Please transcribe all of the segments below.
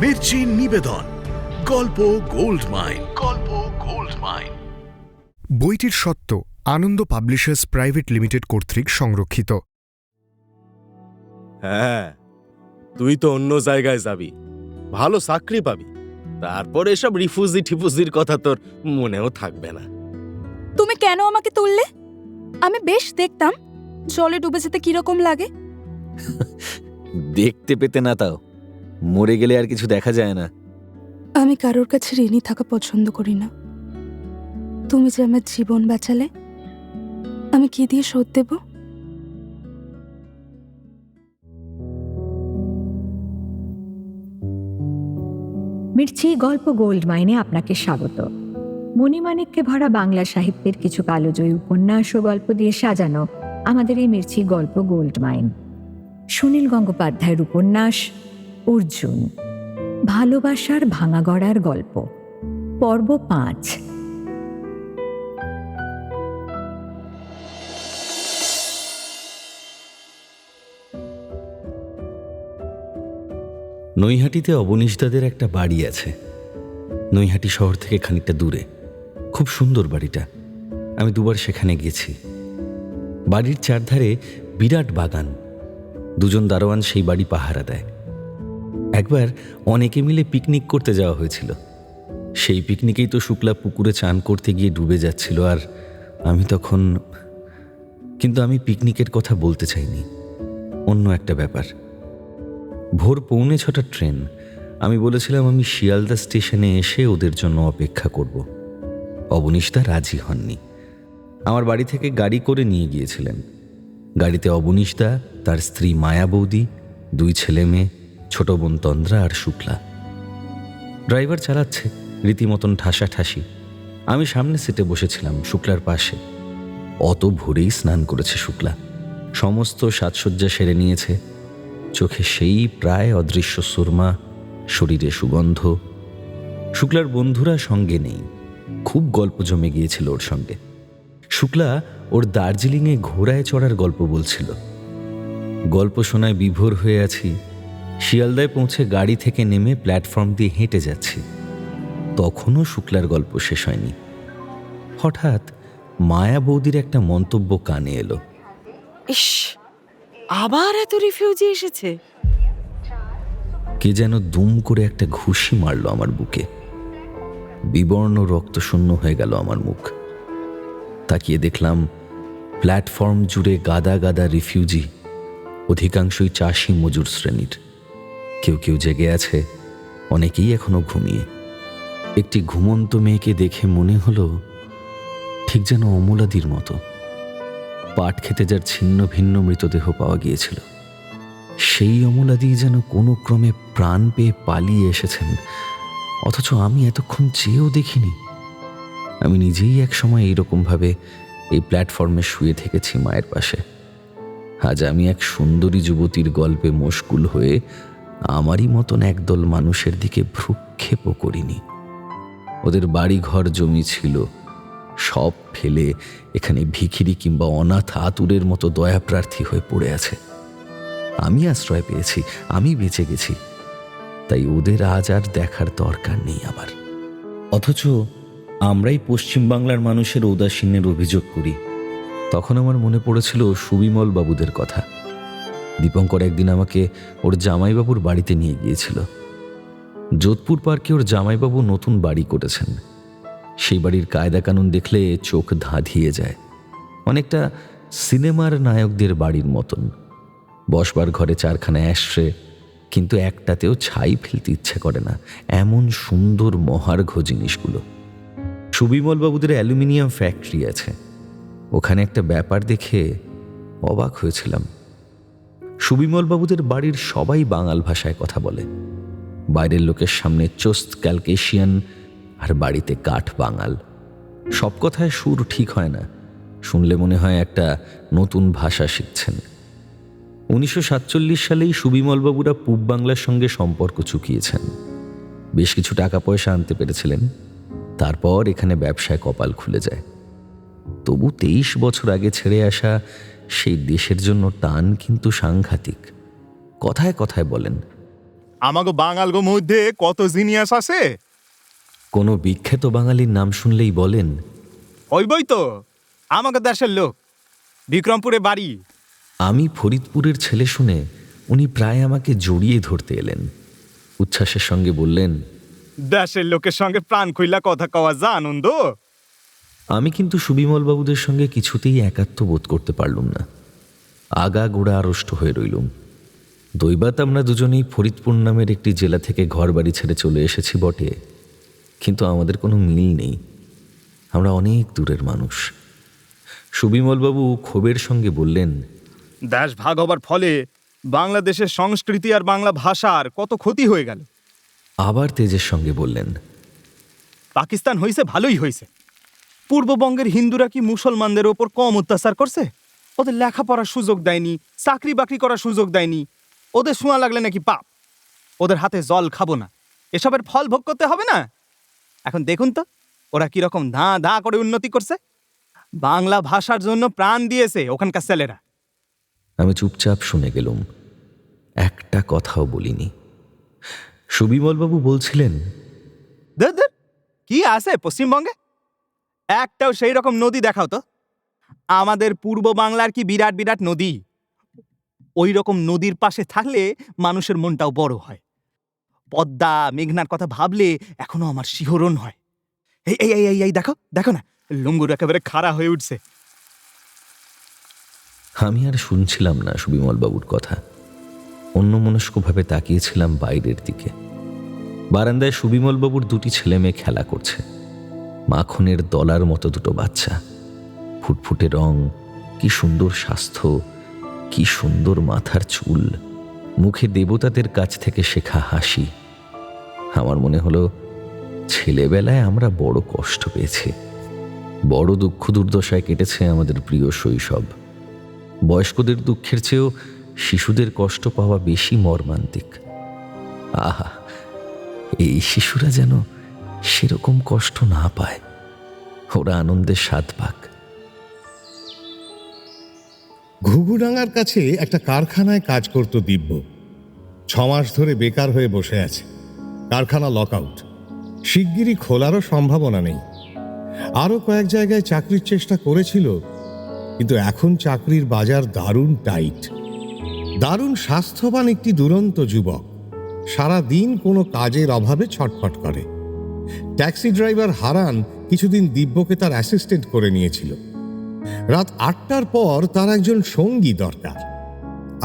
মির্চি নিবেদন গল্প gold mine. গল্প গোল্ড মাইন। বইটির সত্ত্ব আনন্দ পাবলিশার্স প্রাইভেট লিমিটেড কর্তৃক সংরক্ষিত। হ্যাঁ, তুই তো অন্য জায়গায় যাবি, ভালো চাকরি পাবি, তারপর এসব রিফিউজি টিফুজির কথা তোর মনেও থাকবে না। তুমি কেন আমাকে তুললে? আমি বেশ দেখতাম জলে ডুবে যেতে কিরকম লাগে। দেখতে পেতে না, তাও মরে গেলে আর কিছু দেখা যায় না। আমি কারোর কাছে ঋণী থাকা পছন্দ করি না। তুমি যে আমার জীবন বাঁচালে, আমি কি দিয়ে শোধ দেব? মির্চি গল্প গোল্ড মাইনে আপনাকে স্বাগত। মণিমাণিক্যে ভরা বাংলা সাহিত্যের কিছু কালোজয়ী উপন্যাস ও গল্প দিয়ে সাজানো আমাদের এই মির্চি গল্প গোল্ড মাইন। সুনীল গঙ্গোপাধ্যায়ের উপন্যাস অর্জুন, ভালোবাসার ভাঙা গড়ার গল্প, পর্ব ৫। নৈহাটিতে অবনীশদাদের একটা বাড়ি আছে। নৈহাটি শহর থেকে খানিকটা দূরে। খুব সুন্দর বাড়িটা, আমি দুবার সেখানে গেছি। বাড়ির চারধারে বিরাট বাগান। দুজন দারোয়ান সেই বাড়ি পাহারা দেয়। একবার অনেকে মিলে পিকনিক করতে যাওয়া হয়েছিল। সেই পিকনিকেই তো শুক্লা পুকুরে চান করতে গিয়ে ডুবে যাচ্ছিল, আর আমি তখন... কিন্তু আমি পিকনিকের কথা বলতে চাইনি, অন্য একটা ব্যাপার। ভোর 6:45 ট্রেন। আমি বলেছিলাম আমি শিয়ালদা স্টেশনে এসে ওদের জন্য অপেক্ষা করব। অবনীশদা রাজি হননি। আমার বাড়ি থেকে গাড়ি করে নিয়ে গিয়েছিলেন। গাড়িতে অবনীশদা, তার স্ত্রী মায়া বৌদি, 2 ছেলে মেয়ে, ছোট বোন তন্দ্রা আর শুক্লা। ড্রাইভার চালাচ্ছে রীতিমতন ঠাসাঠাসি। আমি সামনে সিটে বসেছিলাম, শুক্লার পাশে। অত ভোরেই স্নান করেছে শুক্লা, সমস্ত সাজসজ্জা সেরে নিয়েছে। চোখে সেই প্রায় অদৃশ্য সুরমা, শরীরে সুগন্ধ। শুক্লার বন্ধুরা সঙ্গে নেই, খুব গল্প জমে গিয়েছিল ওর সঙ্গে। শুক্লা ওর দার্জিলিংয়ে ঘোড়ায় চড়ার গল্প বলছিল। গল্প শোনায় বিভোর হয়ে আছি। শিয়ালদায় পৌঁছে গাড়ি থেকে নেমে প্ল্যাটফর্ম দিয়ে হেঁটে যাচ্ছি। তখনও শুক্লার গল্প শেষ হয়নি। হঠাৎ মায়া বৌদির একটা মন্তব্য কানে এলো। ইস, আবার এত রিফিউজি এসেছে। কে যেন দুম করে একটা ঘুষি মারল আমার বুকে। বিবর্ণ রক্ত শূন্য হয়ে গেল আমার মুখ। তাকিয়ে দেখলাম প্ল্যাটফর্ম জুড়ে গাদা গাদা রিফিউজি, অধিকাংশই চাষি মজুর শ্রেণীর। কেউ কেউ জেগে আছে, অনেকেই এখনো ঘুমিয়ে। একটি ঘুমন্ত মেয়েকে দেখে মনে হলো ঠিক যেন অমলাদির মতো। পাট খেতে যার ছিন্ন ভিন্ন মৃতদেহ পাওয়া গিয়েছিল, সেই অমলাদি যেন কোনো ক্রমে প্রাণ পেয়ে পালিয়ে এসেছেন, অথচ আমি এতক্ষণ চেয়েও দেখিনি। আমি নিজেই এক সময় এইরকমভাবে এই প্ল্যাটফর্মে শুয়ে থেকেছি মায়ের পাশে। আজ আমি এক সুন্দরী যুবতীর গল্পে মশগুল হয়ে আমারই মতন একদল মানুষের দিকে ভ্রুক্ষেপও করিনি। ওদের বাড়ি ঘর জমি ছিল, সব ফেলে এখানে ভিখিরি কিংবা অনাথ আতুরের মতো দয়াপ্রার্থী হয়ে পড়ে আছে। আমি আশ্রয় পেয়েছি, আমি বেঁচে গেছি, তাই ওদের আজ আর দেখার দরকার নেই আমার। অথচ আমরাই পশ্চিমবাংলার মানুষের উদাসীনের অভিযোগ করি। তখন আমার মনে পড়েছিল সুবিমল বাবুদের কথা। দীপঙ্কর একদিন আমাকে ওর জামাইবাবুর বাড়িতে নিয়ে গিয়েছিল। যোধপুর পার্কে ওর জামাইবাবু নতুন বাড়ি করেছেন। সেই বাড়ির কায়দা কানুন দেখলে চোখ ধাঁধিয়ে যায়। অনেকটা সিনেমার নায়কদের বাড়ির মতন। বসবার ঘরে 4খানা অ্যাশট্রে, কিন্তু একটাতেও ছাই ফেলতে ইচ্ছে করে না, এমন সুন্দর মহার্ঘ জিনিসগুলো। সুবিমল বাবুদের অ্যালুমিনিয়াম ফ্যাক্টরি আছে। ওখানে একটা ব্যাপার দেখে অবাক হয়েছিলাম। সুবিমল বাবুদের বাড়ির সবাই বাঙাল ভাষায় কথা বলে। বাইরের লোকের সামনে চোস্ত ক্যালকেশিয়ান, আর বাড়িতে কাঠ বাঙাল। সব কথায় সুর ঠিক হয় না, শুনলে মনে হয় একটা নতুন ভাষা শিখছেন। 1947 সালেই সুবিমলবাবুরা পূব বাংলার সঙ্গে সম্পর্ক চুকিয়েছেন। বেশ কিছু টাকা পয়সা আনতে পেরেছিলেন। তারপর এখানে ব্যবসায় কপাল খুলে যায়। তবু 23 বছর আগে ছেড়ে আসা সেই দেশের জন্য টান কিন্তু সাংঘাতিক। কথায় কথায় বলেন, আমাগো বাঙালগো মধ্যে কত জিনিয়াস আছে। কোনো বিখ্যাত বাঙালির নাম শুনলেই বলেন, হইবই তো, আমাগো দেশের লোক, বিক্রমপুরে বাড়ি। আমি ফরিদপুরের ছেলে শুনে উনি প্রায় আমাকে জড়িয়ে ধরতে এলেন। উচ্ছ্বাসের সঙ্গে বললেন, দেশের লোকের সঙ্গে প্রাণ খুইলা কথা কওয়া যা আনন্দ। আমি কিন্তু সুবিমলবাবুদের সঙ্গে কিছুতেই একাত্ম বোধ করতে পারলুম না। আগা গোড়া আড়ষ্ট হয়ে রইলুম। দৈবাত আমরা দুজনেই ফরিদপুর নামের একটি জেলা থেকে ঘর বাড়ি ছেড়ে চলে এসেছি বটে, কিন্তু আমাদের কোনো মিল নেই। আমরা অনেক দূরের মানুষ। সুবিমলবাবু ক্ষোভের সঙ্গে বললেন, দেশ ভাগ হবার ফলে বাংলাদেশের সংস্কৃতি আর বাংলা ভাষার কত ক্ষতি হয়ে গেল। আবার তেজের সঙ্গে বললেন, পাকিস্তান হইছে ভালোই হইছে। পূর্ববঙ্গের হিন্দুরা কি মুসলমানদের ওপর কম অত্যাচার করছে? ওদের লেখাপড়ার সুযোগ দেয়নি, চাকরি বাকরি করার সুযোগ দেয়নি। ওদের শোয়া লাগলে নাকি পাপ, ওদের হাতে জল খাবো না, এসবের ফল ভোগ করতে হবে না? এখন দেখুন তো ওরা কিরকম ধা ধা করে উন্নতি করছে। বাংলা ভাষার জন্য প্রাণ দিয়েছে ওখানকার ছেলেরা। আমি চুপচাপ শুনে গেলুম, একটা কথাও বলিনি। সুবিমলবাবু বলছিলেন, ধুর, কি আছে পশ্চিমবঙ্গে? একটাও সেই রকম নদী দেখাও তো। আমাদের পূর্ব বাংলার কি বিরাট বিরাট নদী। ওই রকম নদীর পাশে থাকলে মানুষের মনটাও বড় হয়। পদ্মা মেঘনার কথা ভাবলে এখনো আমার শিহরণ হয়। এই এই এই এই দেখো দেখো না, লুঙ্গুর একেবারে খাড়া হয়ে উঠছে। আমি আর শুনছিলাম না সুবিমলবাবুর কথা। অন্যমনস্কভাবে তাকিয়েছিলাম বাইরের দিকে। বারান্দায় সুবিমলবাবুর দুটি ছেলে মেয়ে খেলা করছে। মাখনের দলার মতো দুটো বাচ্চা, ফুটফুটে রং, কি সুন্দর স্বাস্থ্য, কি সুন্দর মাথার চুল, মুখে দেবতাদের কাছ থেকে শেখা হাসি। আমার মনে হলো ছেলেবেলায় আমরা বড় কষ্ট পেয়েছি, বড় দুঃখ দুর্দশায় কেটেছে আমাদের প্রিয় শৈশব। বয়স্কদের দুঃখের চেয়েও শিশুদের কষ্ট পাওয়া বেশি মর্মান্তিক। আহা, এই শিশুরা যেন সেরকম কষ্ট না পায়, ওরা আনন্দের স্বাদ পাক। ঘুঘুডাঙ্গার কাছে একটা কারখানায় কাজ করত দিব্য। 6 মাস ধরে বেকার হয়ে বসে আছে। কারখানা লকআউট, শিগগিরই খোলারও সম্ভাবনা নেই। আরও কয়েক জায়গায় চাকরির চেষ্টা করেছিল, কিন্তু এখন চাকরির বাজার দারুণ টাইট। দারুণ স্বাস্থ্যবান একটি দুরন্ত যুবক, সারা দিন কোনো কাজের অভাবে ছটফট করে। ট্যাক্সি ড্রাইভার হারান কিছুদিন দিব্যকে তার অ্যাসিস্ট্যান্ট করে নিয়েছিল। রাত 8টার পর তার একজন সঙ্গী দরকার,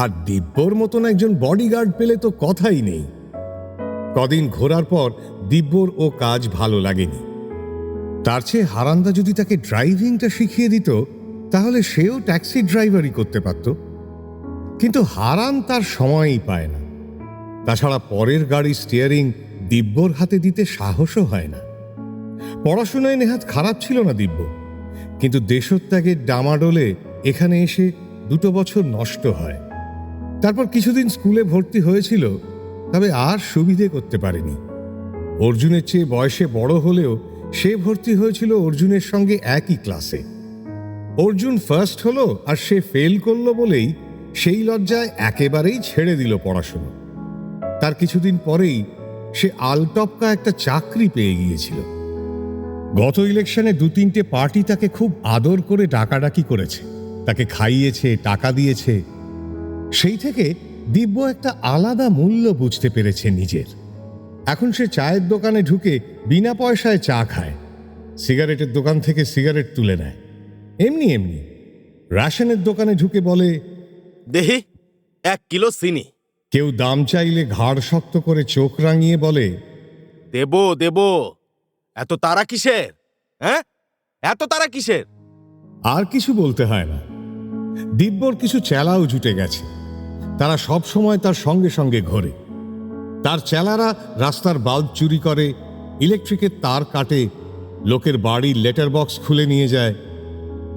আর দিব্যর মতন একজন বডিগার্ড পেলে তো কথাই নেই। কদিন ঘোরার পর দিব্যর ও কাজ ভালো লাগেনি। তার চেয়ে হারান্দা যদি তাকে ড্রাইভিংটা শিখিয়ে দিত, তাহলে সেও ট্যাক্সি ড্রাইভারই করতে পারত। কিন্তু হারান তার সময়ই পায় না। তাছাড়া পরের গাড়ি স্টিয়ারিং দিব্যর হাতে দিতে সাহসও হয় না। পড়াশোনায় নেহাত খারাপ ছিল না দিব্য, কিন্তু দেশত্যাগের ডামাডোলে এখানে এসে 2 বছর নষ্ট হয়। তারপর কিছুদিন স্কুলে ভর্তি হয়েছিল, তবে আর সুবিধে করতে পারেনি। অর্জুনের চেয়ে বয়সে বড় হলেও সে ভর্তি হয়েছিল অর্জুনের সঙ্গে একই ক্লাসে। অর্জুন ফার্স্ট হলো আর সে ফেল করলো বলেই সেই লজ্জায় একেবারেই ছেড়ে দিল পড়াশোনা। তার কিছুদিন পরেই সে আলটপকা একটা চাকরি পেয়ে গিয়েছিল। গত ইলেকশনে 2-3টে পার্টি তাকে খুব আদর করে ডাকাডাকি করেছে, তাকে খাইয়েছে, টাকা দিয়েছে। সেই থেকে দিব্য একটা আলাদা মূল্য বুঝতে পেরেছে নিজের। এখন সে চায়ের দোকানে ঢুকে বিনা পয়সায় চা খায়, সিগারেটের দোকান থেকে সিগারেট তুলে নেয়। এমনি এমনি রেশনের দোকানে ঢুকে বলে, দেহি 1 কিলো চিনি। কেউ দাম চাইলে ঘাড় শক্ত করে চোখ রাঙিয়ে বলে, দেব দেব। এত তারা কিসের? হ্যাঁ, এত তারা কিসের? আর কিছু বলতে হয় না। দিব্যর কিছু চেলাও জুটে গেছে, তারা সব সময় তার সঙ্গে সঙ্গে ঘোরে। তার চেলারা রাস্তার বাল্ব চুরি করে, ইলেকট্রিকের তার কাটে, লোকের বাড়ির লেটার বক্স খুলে নিয়ে যায়।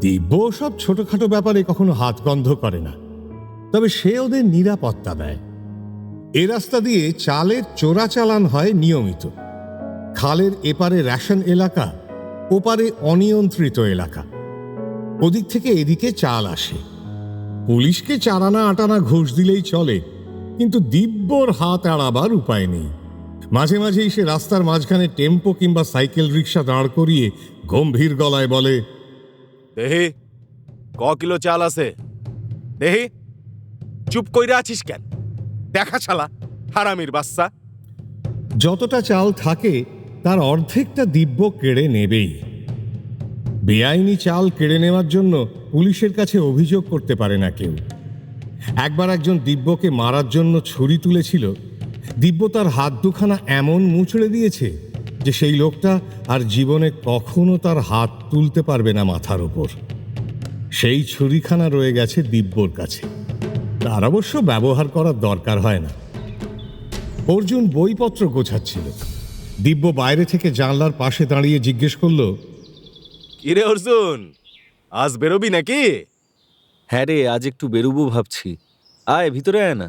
দিব্য সব ছোটখাটো ব্যাপারে কখনো হাত গন্ধ করে না, তবে সে ওদের নিরাপত্তা দেয়। এ রাস্তা দিয়ে চালের চোরাচালান হয় নিয়মিত। খালের এপারে রেশন এলাকা, ওপারে অনিয়ন্ত্রিত এলাকা। ওদিক থেকে এদিকে চাল আসে। পুলিশকে 4 আনা 8 আনা ঘুষ দিলেই চলে, কিন্তু দিব্যর হাত এড়াবার উপায় নেই। মাঝে মাঝেই সে রাস্তার মাঝখানে টেম্পো কিংবা সাইকেল রিক্সা দাঁড় করিয়ে গম্ভীর গলায় বলে, দেহি কিলো চাল আছে দেহি। চুপ কইরা আছিস কেন? দেখা শালা হারামির বাচ্চা। যতটা চাল থাকে তার অর্ধেকটা দিব্য কেড়ে নেবেই। বেআইনি চাল কেড়ে নেওয়ার জন্য পুলিশের কাছে অভিযোগ করতে পারে না কেউ। একবার একজন দিব্যকে মারার জন্য ছুরি তুলেছিল। দিব্য তার হাত দুখানা এমন মুচড়ে দিয়েছে যে সেই লোকটা আর জীবনে কখনো তার হাত তুলতে পারবে না মাথার ওপর। সেই ছুরিখানা রয়ে গেছে দিব্যর কাছে। তার অবশ্য ব্যবহার করার দরকার হয় না। অর্জুন বইপত্র গোছাচ্ছিল। দিব্য বাইরে থেকে জানলার পাশে দাঁড়িয়ে জিজ্ঞেস করলো, কিরে অর্জুন, আজ বেরোবি নাকি? হ্যাঁ রে, আজ একটু বেরোবো ভাবছি। আয় ভিতরে আয় না।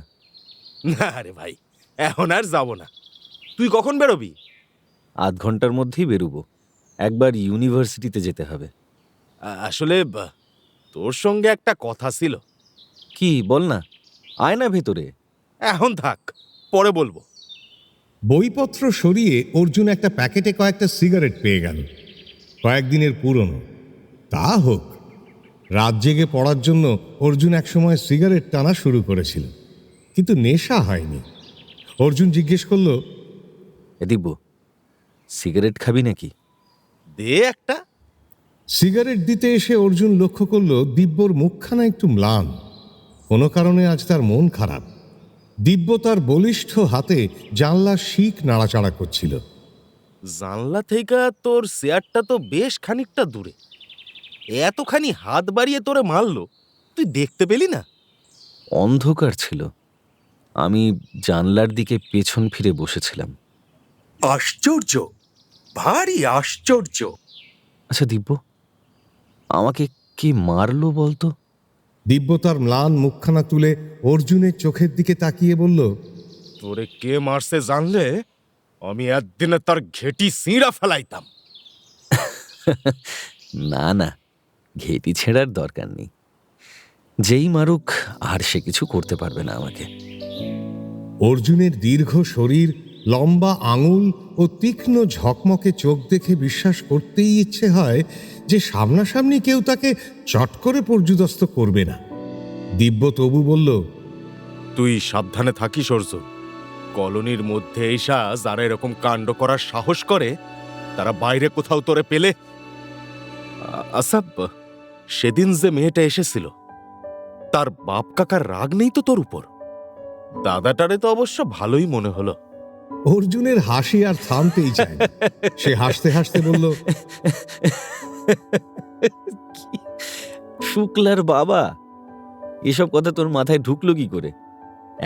না রে ভাই, এখন আর যাব না। তুই কখন বেরোবি? আধ ঘন্টার মধ্যেই বেরোবো। একবার ইউনিভার্সিটিতে যেতে হবে। আসলে তোর সঙ্গে একটা কথা ছিল। কি বল না, আয় না ভেতরে। এখন থাক, পরে বলবো। বইপত্র সরিয়ে অর্জুন একটা প্যাকেটে কয়েকটা সিগারেট পেয়ে গেল। কয়েকদিনের পুরনো। তা হোক, রাত জেগে পড়ার জন্য অর্জুন একসময় সিগারেট টানা শুরু করেছিল, কিন্তু নেশা হয়নি। অর্জুন জিজ্ঞেস করলো, এ দিব্য, সিগারেট খাবি নাকি? দে একটা। সিগারেট দিতে এসে অর্জুন লক্ষ্য করলো দিব্যর মুখখানা একটু ম্লান। কোনো কারণে আজ তার মন খারাপ। দিব্য তার বলিষ্ঠ হাতে জানলার শিক নাড়াচাড়া করছিল। জানলা থেকে তোর চেয়ারটা তো বেশ খানিকটা দূরে। এতখানি হাত বাড়িয়ে তোরে মারলো, তুই দেখতে পেলি না? অন্ধকার ছিল, আমি জানলার দিকে পেছন ফিরে বসেছিলাম। আশ্চর্য, ভারী আশ্চর্য। আচ্ছা দিব্য, আমাকে কে মারলো বলতো? দিব্য তার ম্লান মুখখানা তুলে অর্জুনের চোখের দিকে তাকিয়ে বলল, তোরে কে মারছে জানলে আমি একদিনে তার ঘেটি সিঁড়া ফেলাইতাম। না না, ঘেটি ছেঁড়ার দরকার নেই। যেই মারুক, আর সে কিছু করতে পারবে না আমাকে। অর্জুনের দীর্ঘ শরীর, লম্বা আঙুল ও তীক্ষ্ণ ঝকমকে চোখ দেখে বিশ্বাস করতেই ইচ্ছে হয় যে সামনাসামনি কেউ তাকে চট করে পর্যুদস্ত করবে না। দিব্য তবু বলল, তুই সাবধানে থাকিস অর্জুন। কলোনির মধ্যে এসা যারা এরকম কাণ্ড করার সাহস করে, তারা বাইরে কোথাও তোরে পেলে। আচ্ছা, সেদিন যে মেয়েটা এসেছিল, তার বাপ কাকার রাগ নেই তো তোর উপর? দাদাটারে তো অবশ্য ভালোই মনে হলো। অর্জুনের হাসি আর থামতেই চায় না। সে হাসতে হাসতে বলল, শুক্লার বাবা, এসব কথা তোর মাথায় ঢুকলো কি করে?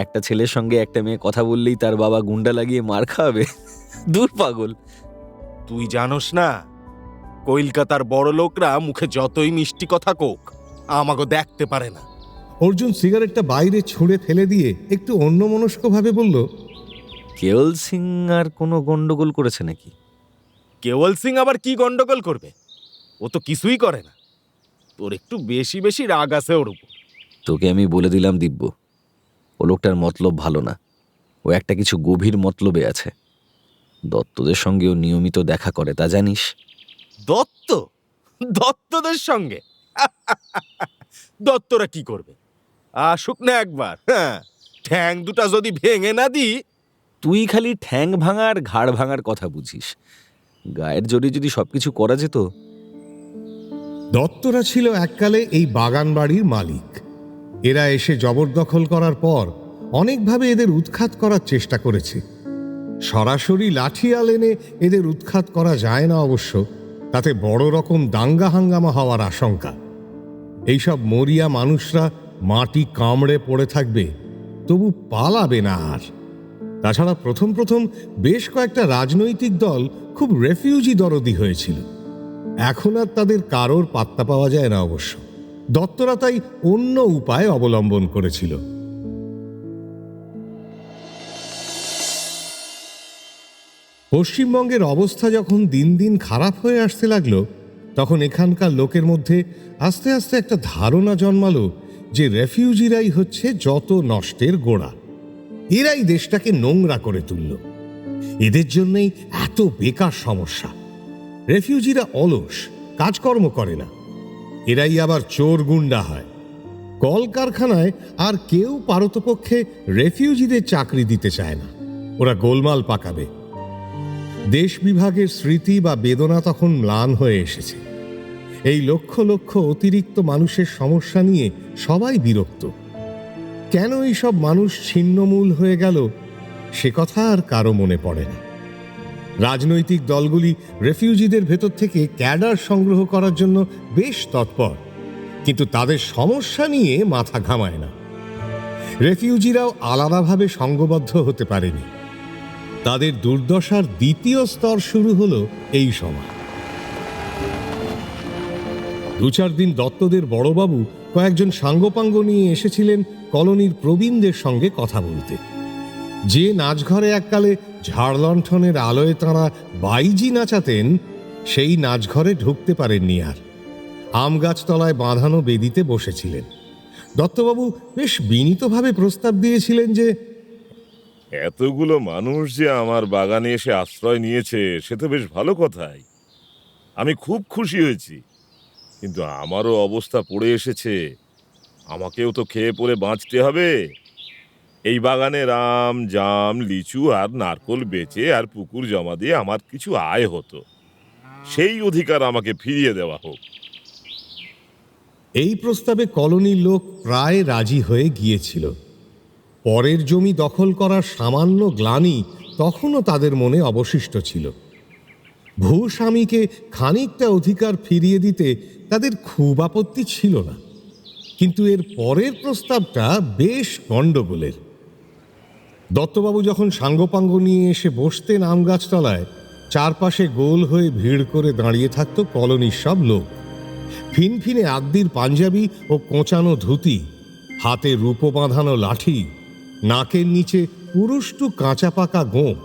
একটা ছেলের সঙ্গে একটা মেয়ে কথা বললেই তার বাবা গুন্ডা লাগিয়ে মার খাওয়াবে? দূর পাগল। তুই জানোস না, কলকাতার বড় লোকরা মুখে যতই মিষ্টি কথা কোক, আমাকে দেখতে পারে না। অর্জুন সিগারেটটা বাইরে ছুঁড়ে ফেলে দিয়ে একটু অন্যমনস্কভাবে বলল, কেওল সিং আর কোনো গন্ডগোল করেছে নাকি? কেওল সিং আবার কি গন্ডগোল করবে? ও তো কিছুই করে না। তোর একটু বেশি বেশি রাগ আছে ওর উপর। তোকে আমি বলে দিলাম দিব্য, ও লোকটার মতলব ভালো না। ও একটা কিছু গভীর মতলবে আছে। দত্তদের সঙ্গেও নিয়মিত দেখা করে, তা জানিস? দত্তদের সঙ্গে? দত্তরা কি করবে? আসুক না একবার। হ্যাঁ, ঠ্যাং দুটা যদি ভেঙে না দিই। তুই খালি ঠ্যাং ভাঙার ঘাড় ভাঙার কথা বুঝিস। গায়ের জোরে যদি সবকিছু করা যেত। দত্তরা ছিল এককালে এই বাগান বাড়ির মালিক। এরা এসে জবরদখল করার পর অনেকভাবে এদের উৎখাত করার চেষ্টা করেছে। সরাসরি লাঠিয়াল এনে এদের উৎখাত করা যায় না অবশ্য, তাতে বড় রকম দাঙ্গা হাঙ্গামা হওয়ার আশঙ্কা। এইসব মরিয়া মানুষরা মাটি কামড়ে পড়ে থাকবে, তবু পালাবে না আর। তাছাড়া প্রথম প্রথম বেশ কয়েকটা রাজনৈতিক দল খুব রেফিউজি দরদি হয়েছিল। এখন আর তাদের কারোর পাত্তা পাওয়া যায় না অবশ্য। দত্তরা তাই অন্য উপায় অবলম্বন করেছিল। পশ্চিমবঙ্গের অবস্থা যখন দিন দিন খারাপ হয়ে আসতে লাগলো, তখন এখানকার লোকের মধ্যে আস্তে আস্তে একটা ধারণা জন্মালো যে রেফিউজিরাই হচ্ছে যত নষ্টের গোড়া। এরাই দেশটাকে নোংরা করে তুলল। এদের জন্যই এত বেকার সমস্যা। রেফিউজিরা অলস, কাজকর্ম করে না। এরাই আবার চোর গুন্ডা হয়। কলকারখানায় আর কেউ পারতপক্ষে রেফিউজিদের চাকরি দিতে চায় না, ওরা গোলমাল পাকাবে। দেশ বিভাগের স্মৃতি বা বেদনা তখন ম্লান হয়ে এসেছে। এই লক্ষ লক্ষ অতিরিক্ত মানুষের সমস্যা নিয়ে সবাই বিরক্ত। কেন এইসব মানুষ ছিন্নমূল হয়ে গেল সে কথা আর কারো মনে পড়ে না। রাজনৈতিক দলগুলি রেফিউজিদের ভেতর থেকে ক্যাডার সংগ্রহ করার জন্য বেশ তৎপর, কিন্তু তাদের সমস্যা নিয়ে মাথা ঘামায় না। রেফিউজিরাও আলাদাভাবে সংঘবদ্ধ হতে পারেনি। তাদের দুর্দশার দ্বিতীয় স্তর শুরু হলো এই সময়। 2-4 দিন দত্তদের বড়বাবু কয়েকজন সাঙ্গপাঙ্গ নিয়ে এসেছিলেন কলোনির প্রবীণদের সঙ্গে কথা বলতে। যে নাচঘরে এককালে ঝাড়লণ্ঠনের আলোয় তাঁরা বাইজি নাচাতেন, সেই নাচঘরে ঢুকতে পারেননি আর। আম গাছতলায় বাঁধানো বেদিতে বসেছিলেন। দত্তবাবু বেশ বিনীতভাবে প্রস্তাব দিয়েছিলেন যে, এতগুলো মানুষ যে আমার বাগানে এসে আশ্রয় নিয়েছে সে তো বেশ ভালো কথাই, আমি খুব খুশি হয়েছি। কিন্তু আমারও অবস্থা পড়ে এসেছে, আমাকেও তো খেয়ে পড়ে বাঁচতে হবে। এই বাগানের আম, জাম, লিচু আর নারকোল বেচে আর পুকুর জমা দিয়ে আমার কিছু আয় হতো, সেই অধিকার আমাকে ফিরিয়ে দেওয়া হোক। এই প্রস্তাবে কলোনির লোক প্রায় রাজি হয়ে গিয়েছিল। পরের জমি দখল করার সামান্য গ্লানি তখনও তাদের মনে অবশিষ্ট ছিল। ভূস্বামীকে খানিকটা অধিকার ফিরিয়ে দিতে তাদের খুব আপত্তি ছিল না, কিন্তু এর পরের প্রস্তাবটা বেশ গণ্ডগোলের। দত্তবাবু যখন সাঙ্গপাঙ্গ নিয়ে এসে বসতেন আম গাছতলায়, চারপাশে গোল হয়ে ভিড় করে দাঁড়িয়ে থাকত কলোনির সব লোক। ফিনফিনে আদ্দির পাঞ্জাবি ও কোঁচানো ধুতি, হাতে রূপো বাঁধানো লাঠি, নাকের নিচে পুরুষ্টু কাঁচা পাকা গোঁপ।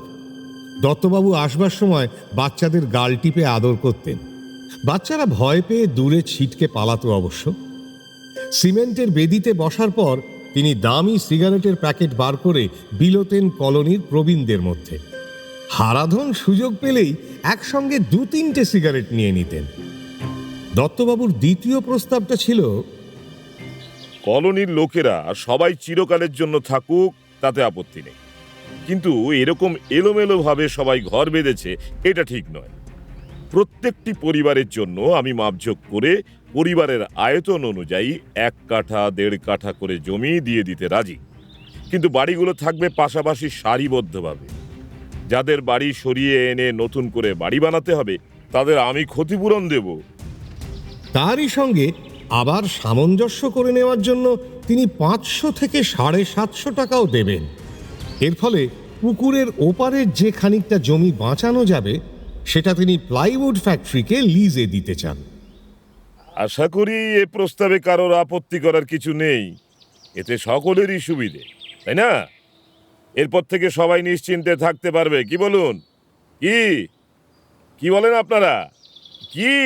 দত্তবাবু আসবার সময় বাচ্চাদের গাল টিপে আদর করতেন। বাচ্চারা ভয় পেয়ে দূরে ছিটকে পালাতো অবশ্য। সিমেন্টের বেদিতে বসার পর তিনি দামি সিগারেটের প্যাকেট বার করে বিলোতেন কলোনির প্রবীণদের মধ্যে। হারাধন সুযোগ পেলেই একসঙ্গে 2-3টে সিগারেট নিয়ে নিতেন। দত্তবাবুর দ্বিতীয় প্রস্তাবটা ছিল, কলোনির লোকেরা সবাই চিরকালের জন্য থাকুক, তাতে আপত্তি নেই, কিন্তু এরকম এলোমেলোভাবে সবাই ঘর বেঁধেছে এটা ঠিক নয়। প্রত্যেকটি পরিবারের জন্য আমি মাপঝোঁক করে পরিবারের আয়তন অনুযায়ী 1 কাঠা 1.5 কাঠা করে জমি দিয়ে দিতে রাজি, কিন্তু বাড়িগুলো থাকবে পাশাপাশি সারিবদ্ধভাবে। যাদের বাড়ি সরিয়ে এনে নতুন করে বাড়ি বানাতে হবে তাদের আমি ক্ষতিপূরণ দেব। তারই সঙ্গে আবার সামঞ্জস্য করে নেওয়ার জন্য তিনি 500 থেকে 750 টাকাও দেবেন। এর ফলে পুকুরের ওপারের যে খানিকটা জমি বাঁচানো যাবে সেটা তিনি প্লাইউড ফ্যাক্টরিকে লিজে দিতে চান। আশা করি এ প্রস্তাবে কারোর আপত্তি করার কিছু নেই, এতে সকলেরই সুবিধে, তাই না? এরপর থেকে সবাই নিশ্চিন্তে থাকতে পারবে, কি বলুন? কি বলেন আপনারা? কি?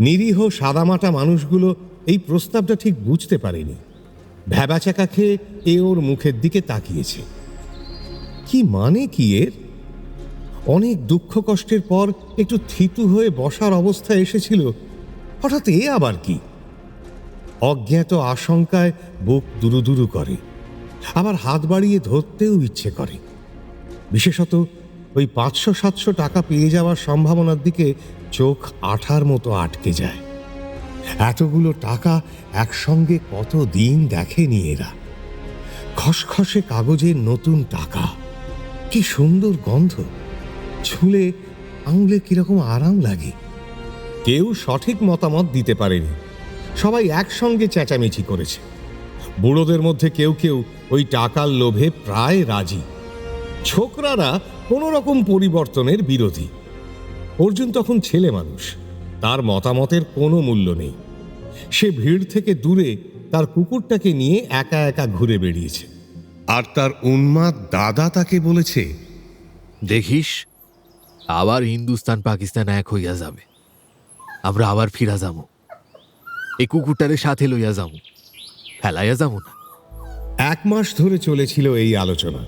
নিরীহ সাদামাটা মানুষগুলো এই প্রস্তাবটা ঠিক বুঝতে পারেনি। ভ্যাবাচাকা খেয়ে এ ওর মুখের দিকে তাকিয়েছে। কি মানে কি এর? অনেক দুঃখ কষ্টের পর একটু থিতু হয়ে বসার অবস্থা এসেছিল, হঠাৎ এ আবার কি? অজ্ঞাত আশঙ্কায় বুক দুরুদুরু করে, আবার হাত বাড়িয়ে ধরতেও ইচ্ছে করে। বিশেষত ওই 500-700 টাকা পেয়ে যাওয়ার সম্ভাবনার দিকে চোখ আঠার মতো আটকে যায়। এতগুলো টাকা একসঙ্গে কত দিন দেখেনি এরা। খসখসে কাগজের নতুন টাকা, কি সুন্দর গন্ধ, ছুঁলে আঙুলে কিরকম আরাম লাগে। কেউ সঠিক মতামত দিতে পারেনি, সবাই একসঙ্গে চেঁচামেচি করেছে। বুড়োদের মধ্যে কেউ কেউ ওই টাকার লোভে প্রায় রাজি। ছোকরারা কোনো রকম পরিবর্তনের বিরোধী। অর্জুন তখন ছেলে মানুষ, তার মতামতের কোনো মূল্য নেই। সে ভিড় থেকে দূরে তার কুকুরটাকে নিয়ে একা একা ঘুরে বেরিয়েছে। আর তার উন্মাদ দাদা তাকে বলেছে, দেখিস আবার হিন্দুস্তান পাকিস্তান এক হইয়া যাবে, আমরা আবার ফিরা যাবো, এই কুকুরটারে সাথে লইয়া যাবো, ফেলাইয়া যাবো না। 1 মাস ধরে চলেছিল এই আলোচনা।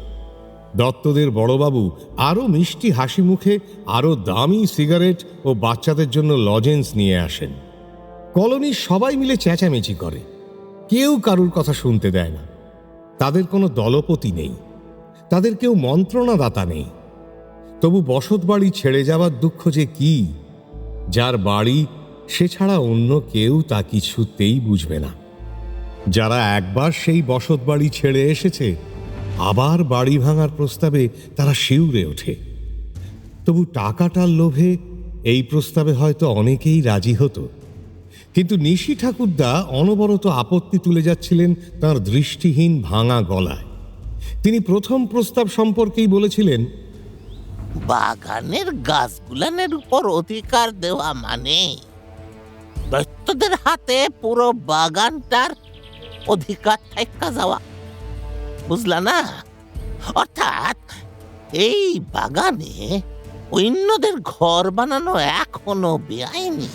দত্তদের বড়বাবু আরও মিষ্টি হাসি মুখে আরও দামি সিগারেট ও বাচ্চাদের জন্য লজেন্স নিয়ে আসেন। কলোনির সবাই মিলে চেঁচামেচি করে, কেউ কারুর কথা শুনতে দেয় না। তাদের কোনো দলপতি নেই, তাদের কেউ মন্ত্রণাদাতা নেই। তবু বসতবাড়ি ছেড়ে যাওয়ার দুঃখ যে কি, যার বাড়ি সে ছাড়া অন্য কেউ তা কিছুতেই বুঝবে না। যারা একবার সেই বসতবাড়ি ছেড়ে এসেছে, আবার বাড়ি ভাঙার প্রস্তাবে তারা শিউরে ওঠে। তবু টাকাটার লোভে এই প্রস্তাবে হয়তো অনেকেই রাজি হতো, কিন্তু নিশি ঠাকুরদা অনবরত আপত্তি তুলে যাচ্ছিলেন তার দৃষ্টিহীন ভাঙা গলায়। তিনি প্রথম প্রস্তাব সম্পর্কেই বলেছিলেন, বাগানের গাছগুলানের উপর অধিকার দেওয়া মানে দৈত্যদের হাতে পুরো বাগানটার অধিকার থাইকা যাওয়া, বুঝলা না? অর্থাৎ এই বাগানে অন্যদের ঘর বানানো এখনো বেআইনি,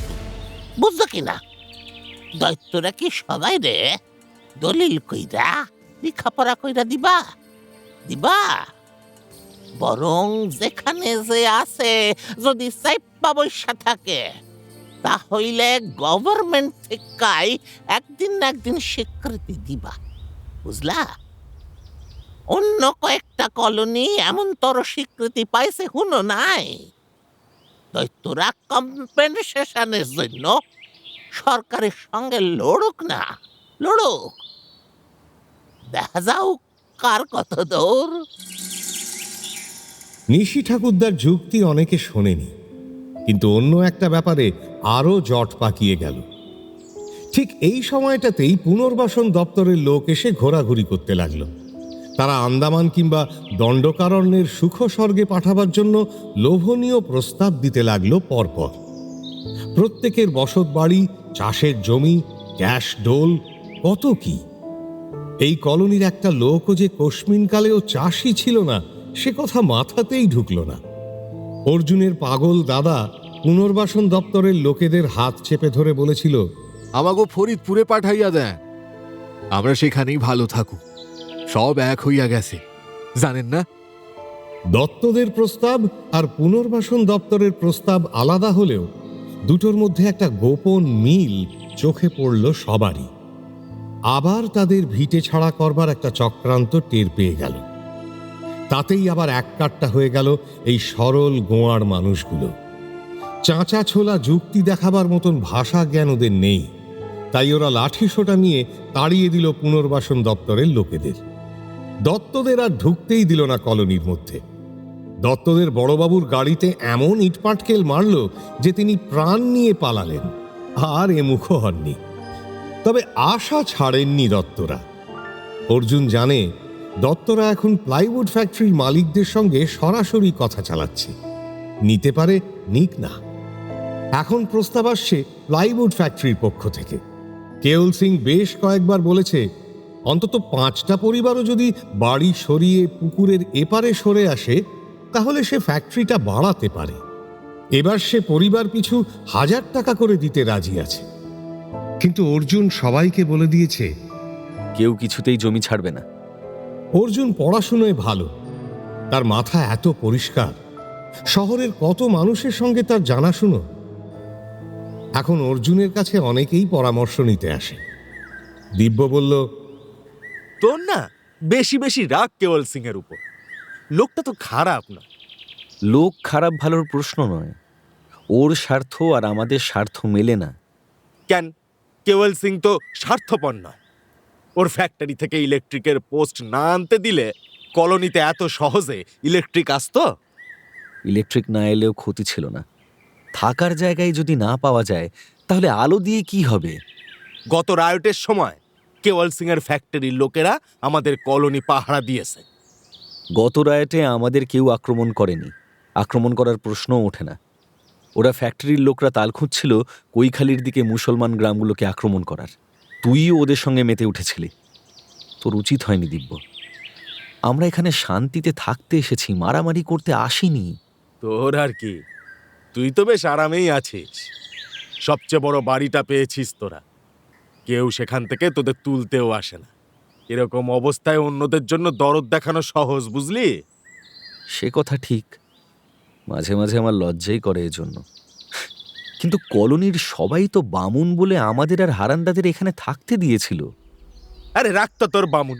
বুঝছো কিনা? দৈত্যরা কি সবাই রে দলিল কইরা লেখাপড়া কইরা দিবা? বরং যেখানে যে আছে যদি চাইপা বৈশা থাকে, তাহলে গভর্নমেন্ট থেকেই একদিন না একদিন স্বীকৃতি দিবা, বুঝলা? অন্য কয়েকটা কলোনি এমন তোর স্বীকৃতি পাইছে হুনো নাই। দৈত্যরা কম্পেনসেশনের জন্য সরকারের সঙ্গে লড়ুক না, লড়ুক, দেখা যাও কার কত দৌড়। নিশি ঠাকুরদার যুক্তি অনেকে শোনেনি, কিন্তু অন্য একটা ব্যাপারে আরও জট পাকিয়ে গেল। ঠিক এই সময়টাতেই পুনর্বাসন দপ্তরের লোক এসে ঘোরাঘুরি করতে লাগলো। তারা আন্দামান কিংবা দণ্ডকারণ্যের সুখ স্বর্গে পাঠাবার জন্য লোভনীয় প্রস্তাব দিতে লাগলো পরপর। প্রত্যেকের বসত বাড়ি, চাষের জমি, গ্যাস ডোল, কত কি। এই কলোনির একটা লোকও যে কোশমিনকালেও চাষই ছিল না, সে কথা মাথাতেই ঢুকল না। অর্জুনের পাগল দাদা পুনর্বাসন দপ্তরের লোকেদের হাত চেপে ধরে বলেছিল, আমাগো ফরিদপুরে পাঠাইয়া দেন, আমরা সেখানেই ভালো থাকু, সব এক হইয়া গেছে, জানেন না? দত্তদের প্রস্তাব আর পুনর্বাসন দপ্তরের প্রস্তাব আলাদা হলেও দুটোর মধ্যে একটা গোপন মিল চোখে পড়ল সবারই। আবার তাদের ভিটে ছাড়া করবার একটা চক্রান্ত টের পেয়ে গেল। তাতেই আবার এককাট্টা হয়ে গেল এই সরল গোঁয়ার মানুষগুলো। চাঁচা ছোলা যুক্তি দেখাবার মতন ভাষা জ্ঞান ওদের নেই, তাই ওরা লাঠি সোটা নিয়ে তাড়িয়ে দিল পুনর্বাসন দপ্তরের লোকেদের। দত্তদের আর ঢুকতেই দিল না কলোনির মধ্যে। দত্তদের বড়বাবুর গাড়িতে এমন ইটপাটকেল মারল যে তিনি প্রাণ নিয়ে পালালেন, আর এমুখ হননি। তবে আশা ছাড়েননি দত্তরা। অর্জুন জানে দত্তরা এখন প্লাইউড ফ্যাক্টরির মালিকদের সঙ্গে সরাসরি কথা চালাচ্ছে। নিতে পারে নিক না। এখন প্রস্তাব আসছে প্লাইউড ফ্যাক্টরির পক্ষ থেকে। কেওল সিং বেশ কয়েকবার বলেছে, অন্তত 5টা পরিবারও যদি বাড়ি সরিয়ে পুকুরের এপারে সরে আসে, তাহলে সে ফ্যাক্টরিটা বাড়াতে পারে। এবার সে পরিবার পিছু 1000 টাকা করে দিতে রাজি আছে। কিন্তু অর্জুন সবাইকে বলে দিয়েছে, কেউ কিছুতেই জমি ছাড়বে না। অর্জুন পড়াশুনোয় ভালো, তার মাথা এত পরিষ্কার, শহরের কত মানুষের সঙ্গে তার জানাশুনো। এখন অর্জুনের কাছে অনেকেই পরামর্শ নিতে আসে। দিব্য বলল, তোর না বেশি বেশি রাগ কেওল সিং এর উপর। লোকটা তো খারাপ না। লোক খারাপ ভালোর প্রশ্ন নয়, ওর স্বার্থ আর আমাদের স্বার্থ মেলে না। কেন? কেওল সিং তো স্বার্থপর নয়। ওর ফ্যাক্টরি থেকে ইলেকট্রিকের পোস্ট না আনতে দিলে কলোনিতে এত সহজে ইলেকট্রিক আসতো? ইলেকট্রিক না এলেও ক্ষতি ছিল না। থাকার জায়গায় যদি না পাওয়া যায়, তাহলে আলো দিয়ে কি হবে? গত রায়টের সময় কেওল সিং এর ফ্যাক্টরির লোকেরা আমাদের কলোনি পাহারা দিয়েছে। গত রায়টে আমাদের কেউ আক্রমণ করেনি, আক্রমণ করার প্রশ্নও ওঠে না। ওরা ফ্যাক্টরির লোকরা তাল খুঁজছিল কৈখালির দিকে মুসলমান গ্রামগুলোকে আক্রমণ করার। তুইও ওদের সঙ্গে মেতে উঠেছিলি। তোর উচিত হয়নি দিব্য। আমরা এখানে শান্তিতে থাকতে এসেছি, মারামারি করতে আসিনি। তোর আর কি, তুই তো বেশ আরামেই আছিস। সবচেয়ে বড় বাড়িটা পেয়েছিস তোরা, কেউ সেখান থেকে তোদের তুলতেও আসে না। এরকম অবস্থায় অন্যদের জন্য দরদ দেখানো সহজ, বুঝলি? সে কথা ঠিক, মাঝে মাঝে আমার লজ্জাই করে এজন্য। কিন্তু কলোনির সবাই তো বামুন বলে আমাদের আর হারান্দাদের এখানে থাকতে দিয়েছিল। আরে রাখতো তোর বামুন।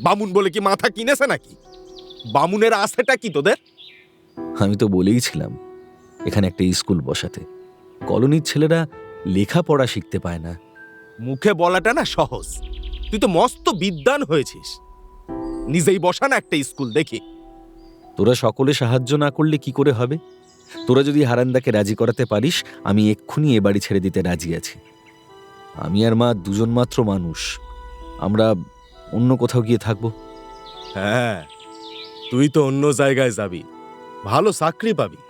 বামুন বলে কি মাথা কিনেছে নাকি? বামুনের আছেটা কি তোদের? আমি তো বলেইছিলাম এখানে একটা স্কুল বসাতে। কলোনির ছেলেরা লেখাপড়া শিখতে পায় না। মুখে বলাটা না সহজ, তুই তো মস্ত বিদ্বান হয়েছিস। নিজেই বসা না একটা স্কুল দেখি। তোরা সকলে সাহায্য না করলে কি করে হবে? তোরা যদি হারান্দাকে রাজি করাতে পারিস, আমি এক্ষুনি এ বাড়ি ছেড়ে দিতে রাজি আছি। আমি আর মা দুজন মাত্র মানুষ, আমরা অন্য কোথাও গিয়ে থাকবো। হ্যাঁ, তুই তো অন্য জায়গায় যাবি, ভালো চাকরি পাবি,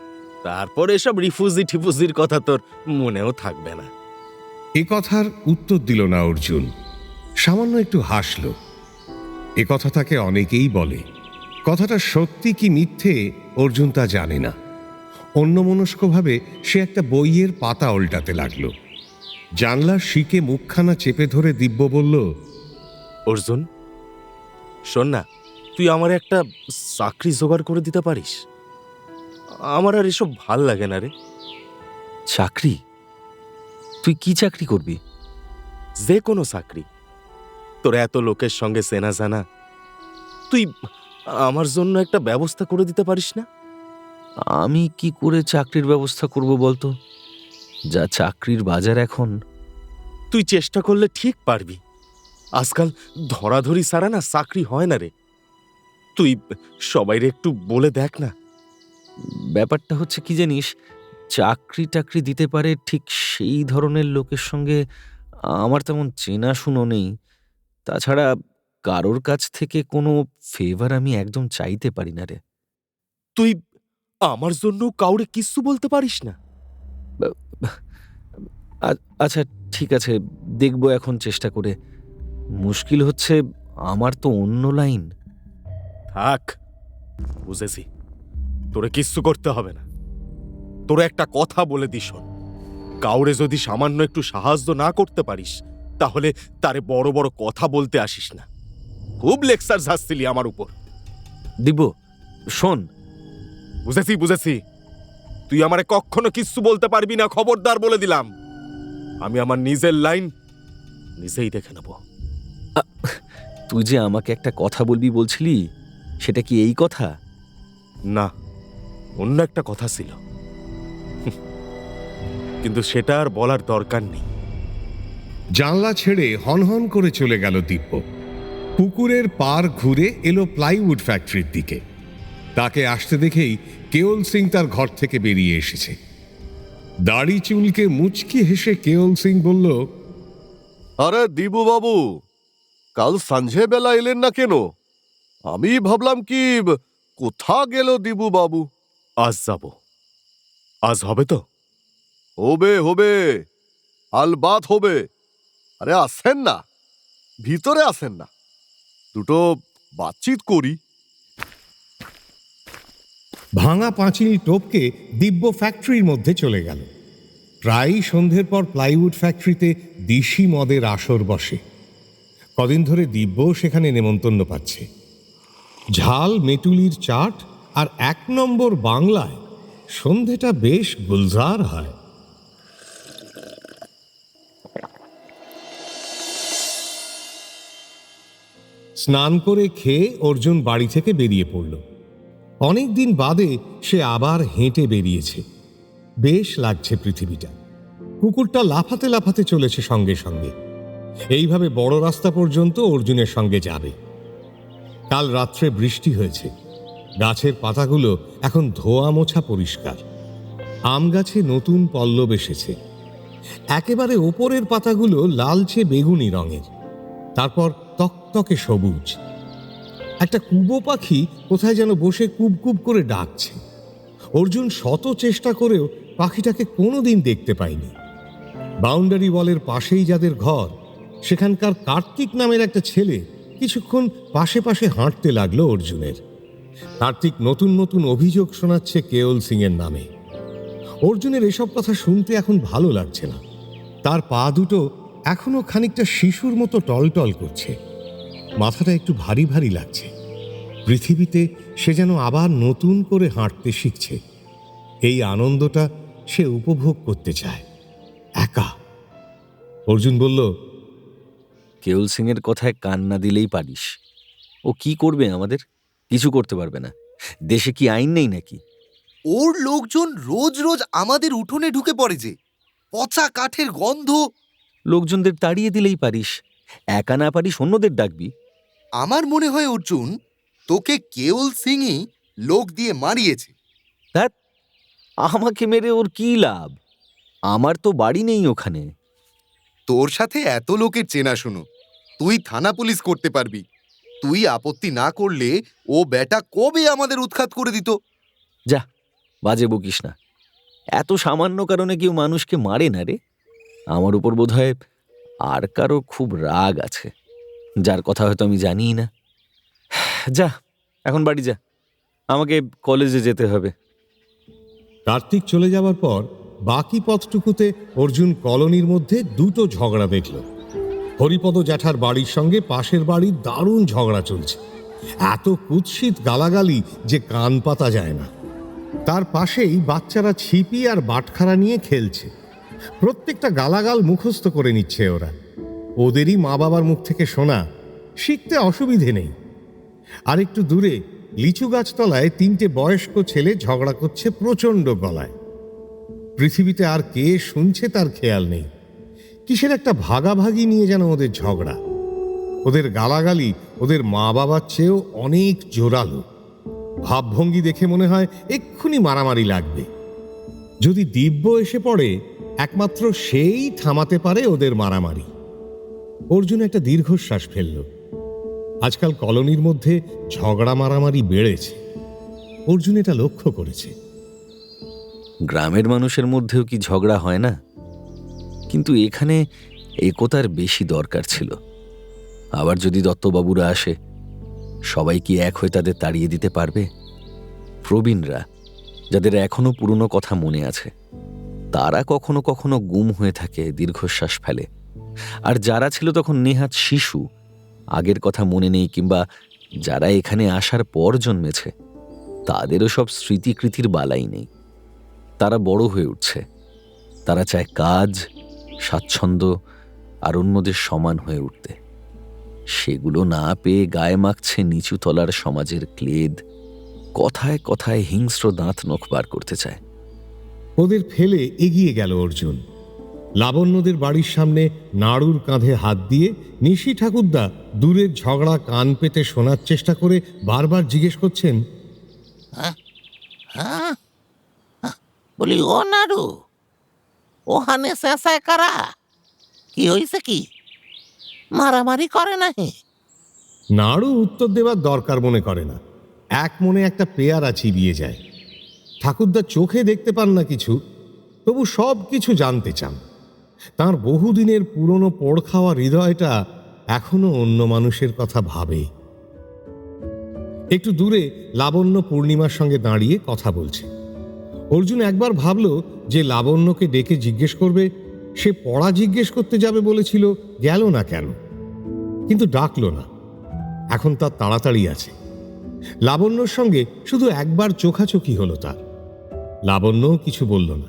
তারপর এসব রিফিউজি টিফুজির কথা তোর মনেও থাকবে না। এ কথার উত্তর দিল না অর্জুন, সামান্য একটু হাসল। এ কথা তাকে অনেকেই বলে, কথাটা সত্যি কি মিথ্যে অর্জুন তা জানে না। অন্যমনস্কভাবে সে একটা বইয়ের পাতা উল্টাতে লাগলো। জানলার শিকে মুখখানা চেপে ধরে দিব্য বলল, অর্জুন শোন না, তুই আমার একটা চাকরি জোগাড় করে দিতে পারিস? আমার আর এসব ভাল লাগে না রে। চাকরি? তুই কি চাকরি করবি? যে কোনো চাকরি। তোর এত লোকের সঙ্গে চেনা জানা, তুই আমার জন্য একটা ব্যবস্থা করে দিতে পারিস না? আমি কি করে চাকরির ব্যবস্থা করব বলতো? যা চাকরির বাজার এখন। তুই চেষ্টা করলে ঠিক পারবি। আজকাল ধরাধরি ছাড়া না চাকরি হয় না রে। তুই সবাইরে একটু বলে দেখ না। ব্যাপারটা হচ্ছে কি জানিস, চাকরি টাকরি দিতে পারে ঠিক সেই ধরনের লোকের সঙ্গে আমার তেমন চেনাশুনো নেই। তাছাড়া কারোর কাছ থেকে কোনো ফেভার আমি একদম চাইতে পারি না রে। তুই আমার জন্য কাউরে কিচ্ছু বলতে পারিস না? আচ্ছা ঠিক আছে, দেখবো এখন চেষ্টা করে। মুশকিল হচ্ছে আমার তো অন্য লাইন। থাক, বুঝেছি, তোরে কিচ্ছু করতে হবে না। তোরে একটা কথা বলে দিস, কাউরে যদি সামান্য একটু সাহায্য না করতে পারিস, তাহলে তারে বড় বড় কথা বলতে আসিস না। খুব লেকচার ঝাড়ছিলি আমার উপর। দিব, শোন। বুঝেছি বুঝেছি, তুই আমারে কখনো কিচ্ছু বলতে পারবি না, খবরদার বলে দিলাম। আমি আমার নিজের লাইন নিজেই দেখে নেব। তুই যে আমাকে একটা কথা বলবি বলছিলি, সেটা কি এই কথা? না, অন্য একটা কথা ছিল, কিন্তু সেটা আর বলার দরকার নেই। জানলা ছেড়ে হনহন করে চলে গেল দিব্য। পুকুরের পার ঘুরে এলো প্লাইউড ফ্যাক্টরির দিকে। তাকে আসতে দেখেই কেওল সিং তার ঘর থেকে বেরিয়ে এসেছে। দাড়ি চুলকে মুচকি হেসে কেওল সিং বলল, আরে দিবু বাবু, কাল সন্ধে বেলা এলেন না কেন? আমি ভাবলাম কি কোথা গেল দিবু বাবু। আজ যাব। আজ হবে তো? হবে হবে, আলবাত হবে। আরে আসেন না, ভিতরে আসেন না, দুটো বাতচিত করি। ভাঙা পাঁচিল টপকে দিব্য ফ্যাক্টরির মধ্যে চলে গেল। প্রায়ই সন্ধ্যের পর প্লাইউড ফ্যাক্টরিতে দিশি মদের আসর বসে। কদিন ধরে দিব্য সেখানে নেমন্তন্ন পাচ্ছে। ঝাল মেটুলির চাট আর 1 নম্বর বাংলায় সন্ধেটা বেশ গুলজার হয়। স্নান করে খেয়ে অর্জুন বাড়ি থেকে বেরিয়ে পড়ল। অনেক দিন বাদে সে আবার হেঁটে বেরিয়েছে। বেশ লাগছে পৃথিবীটা। কুকুরটা লাফাতে লাফাতে চলেছে সঙ্গে সঙ্গে। এইভাবে বড় রাস্তা পর্যন্ত অর্জুনের সঙ্গে যাবে। কাল রাত্রে বৃষ্টি হয়েছে। গাছের পাতাগুলো এখন ধোয়া মোছা পরিষ্কার। আম গাছে নতুন পল্লব এসেছে। একেবারে ওপরের পাতাগুলো লালচে বেগুনি রঙের, তারপর তকতকে সবুজ। একটা কুবো পাখি কোথায় যেন বসে কুবকুব করে ডাকছে। অর্জুন শত চেষ্টা করেও পাখিটাকে কোনোদিন দেখতে পায়নি। বাউন্ডারি ওয়ালের পাশেই যাদের ঘর, সেখানকার কার্তিক নামের একটা ছেলে কিছুক্ষণ পাশে পাশে হাঁটতে লাগলো অর্জুনের। কার্তিক নতুন নতুন অভিযোগ শোনাচ্ছে কেওল সিং এর নামে। অর্জুনের এসব কথা শুনতে এখন ভালো লাগছে না। তার পা দুটো এখনো খানিকটা শিশুর মতো টলটল করছে। মাথাটা একটু ভারী ভারী লাগছে। পৃথিবীতে সে যেন আবার নতুন করে হাঁটতে শিখছে। এই আনন্দটা সে উপভোগ করতে চায় একা। অর্জুন বলল, কেউল সিং এর কথায় কান না দিলেই পারিস। ও কি করবে আমাদের? কিছু করতে পারবে না। দেশে কি আইন নেই নাকি? ওর লোকজন রোজ রোজ আমাদের উঠোনে ঢুকে পড়ে যে, পচা কাঠের গন্ধ। লোকজনদের তাড়িয়ে দিলেই পারিস। একা না পারিস অন্যদের ডাকবি। আমার মনে হয় অর্জুন, তোকে কেউল সিংই লোক দিয়ে মারিয়েছে। ধ্যাৎ, আমাকে মেরে ওর কি লাভ? আমার তো বাড়ি নেই ওখানে। তোর সাথে এত লোকের চেনাশুনো, তুই থানা পুলিশ করতে পারবি। তুই আপত্তি না করলে ও বেটা কবে আমাদের উৎখাত করে দিত। যা, বাজে বকিস না। এত সামান্য কারণে কেউ মানুষকে মারে না রে। আমার উপর বোধহয় আর কারো খুব রাগ আছে, যার কথা হয়তো আমি জানিই না। যা, এখন বাড়ি যা, আমাকে কলেজে যেতে হবে। কার্তিক চলে যাওয়ার পর বাকি পথটুকুতে অর্জুন কলোনির মধ্যে দুটো ঝগড়া দেখল। হরিপদ জ্যাঠার বাড়ির সঙ্গে পাশের বাড়ির দারুণ ঝগড়া চলছে। এত কুৎসিত গালাগালি যে কান পাতা যায় না। তার পাশেই বাচ্চারা ছিপি আর বাটখারা নিয়ে খেলছে। প্রত্যেকটা গালাগাল মুখস্থ করে নিচ্ছে ওরা। ওদেরই মা বাবার মুখ থেকে শোনা, শিখতে অসুবিধে নেই। আর একটু দূরে লিচু গাছতলায় তিনটে বয়স্ক ছেলে ঝগড়া করছে প্রচণ্ড গলায়। পৃথিবীতে আর কে শুনছে তার খেয়াল নেই। কিসের একটা ভাগাভাগি নিয়ে যেন ওদের ঝগড়া। ওদের গালাগালি ওদের মা বাবার চেয়েও অনেক জোরালো। ভাবভঙ্গি দেখে মনে হয় এক্ষুনি মারামারি লাগবে। যদি দিব্য এসে পড়ে, একমাত্র সেই থামাতে পারে ওদের মারামারি। অর্জুন একটা দীর্ঘশ্বাস ফেলল। আজকাল কলোনির মধ্যে ঝগড়া মারামারি বেড়েছে। অর্জুন এটা লক্ষ্য করেছে। গ্রামের মানুষের মধ্যেও কি ঝগড়া হয় না? কিন্তু এখানে একতার বেশি দরকার ছিল। আবার যদি দত্তবাবুরা আসে, সবাই কি এক হয়ে তাদের তাড়িয়ে দিতে পারবে? প্রবীণরা, যাদের এখনো পুরনো কথা মনে আছে, তারা কখনো কখনো গুম হয়ে থাকে, দীর্ঘশ্বাস ফেলে। আর যারা ছিল তখন নেহাত শিশু, আগের কথা মনে নেই, কিংবা যারা এখানে আসার পর জন্মেছে, তাদেরও সব স্মৃতিকৃতির বালাই নেই। তারা বড় হয়ে উঠছে। তারা চায় কাজ, স্বাচ্ছন্দ্য আর অন্যদের সমান হয়ে উঠতে। সেগুলো না পেয়ে গায়ে মাখছে নিচু তলার সমাজের ক্লেদ। কথায় কথায় হিংস্র দাঁত নখ বার করতে চায়। ওদের ফেলে এগিয়ে গেল অর্জুন। লাবণ্যদের বাড়ির সামনে নাড়ুর কাঁধে হাত দিয়ে নিশি ঠাকুরদা দূরের ঝগড়া কান পেতে শোনার চেষ্টা করে বারবার জিজ্ঞেস করছেন, বলি, ও নাড়ু, ওখানে চেঁচায় কারা? কি হয়েছে? কি মারামারি করে নাহি? নাড়ু উত্তর দেওয়ার দরকার মনে করে না। এক মনে একটা পেয়ারা চিবিয়ে যায়। ঠাকুরদা চোখে দেখতে পান না কিছু, তবু সব কিছু জানতে চান। তাঁর বহুদিনের পুরনো পোড় খাওয়া হৃদয়টা এখনো অন্য মানুষের কথা ভাবে। একটু দূরে লাবণ্য পূর্ণিমার সঙ্গে দাঁড়িয়ে কথা বলছে। অর্জুন একবার ভাবল যে লাবণ্যকে ডেকে জিজ্ঞেস করবে, সে পড়া জিজ্ঞেস করতে যাবে বলেছিল, গেল না কেন। কিন্তু ডাকল না। এখন তার তাড়াতাড়ি আছে। লাবণ্যর সঙ্গে শুধু একবার চোখাচোখি হলো তার। লাবণ্যও কিছু বলল না।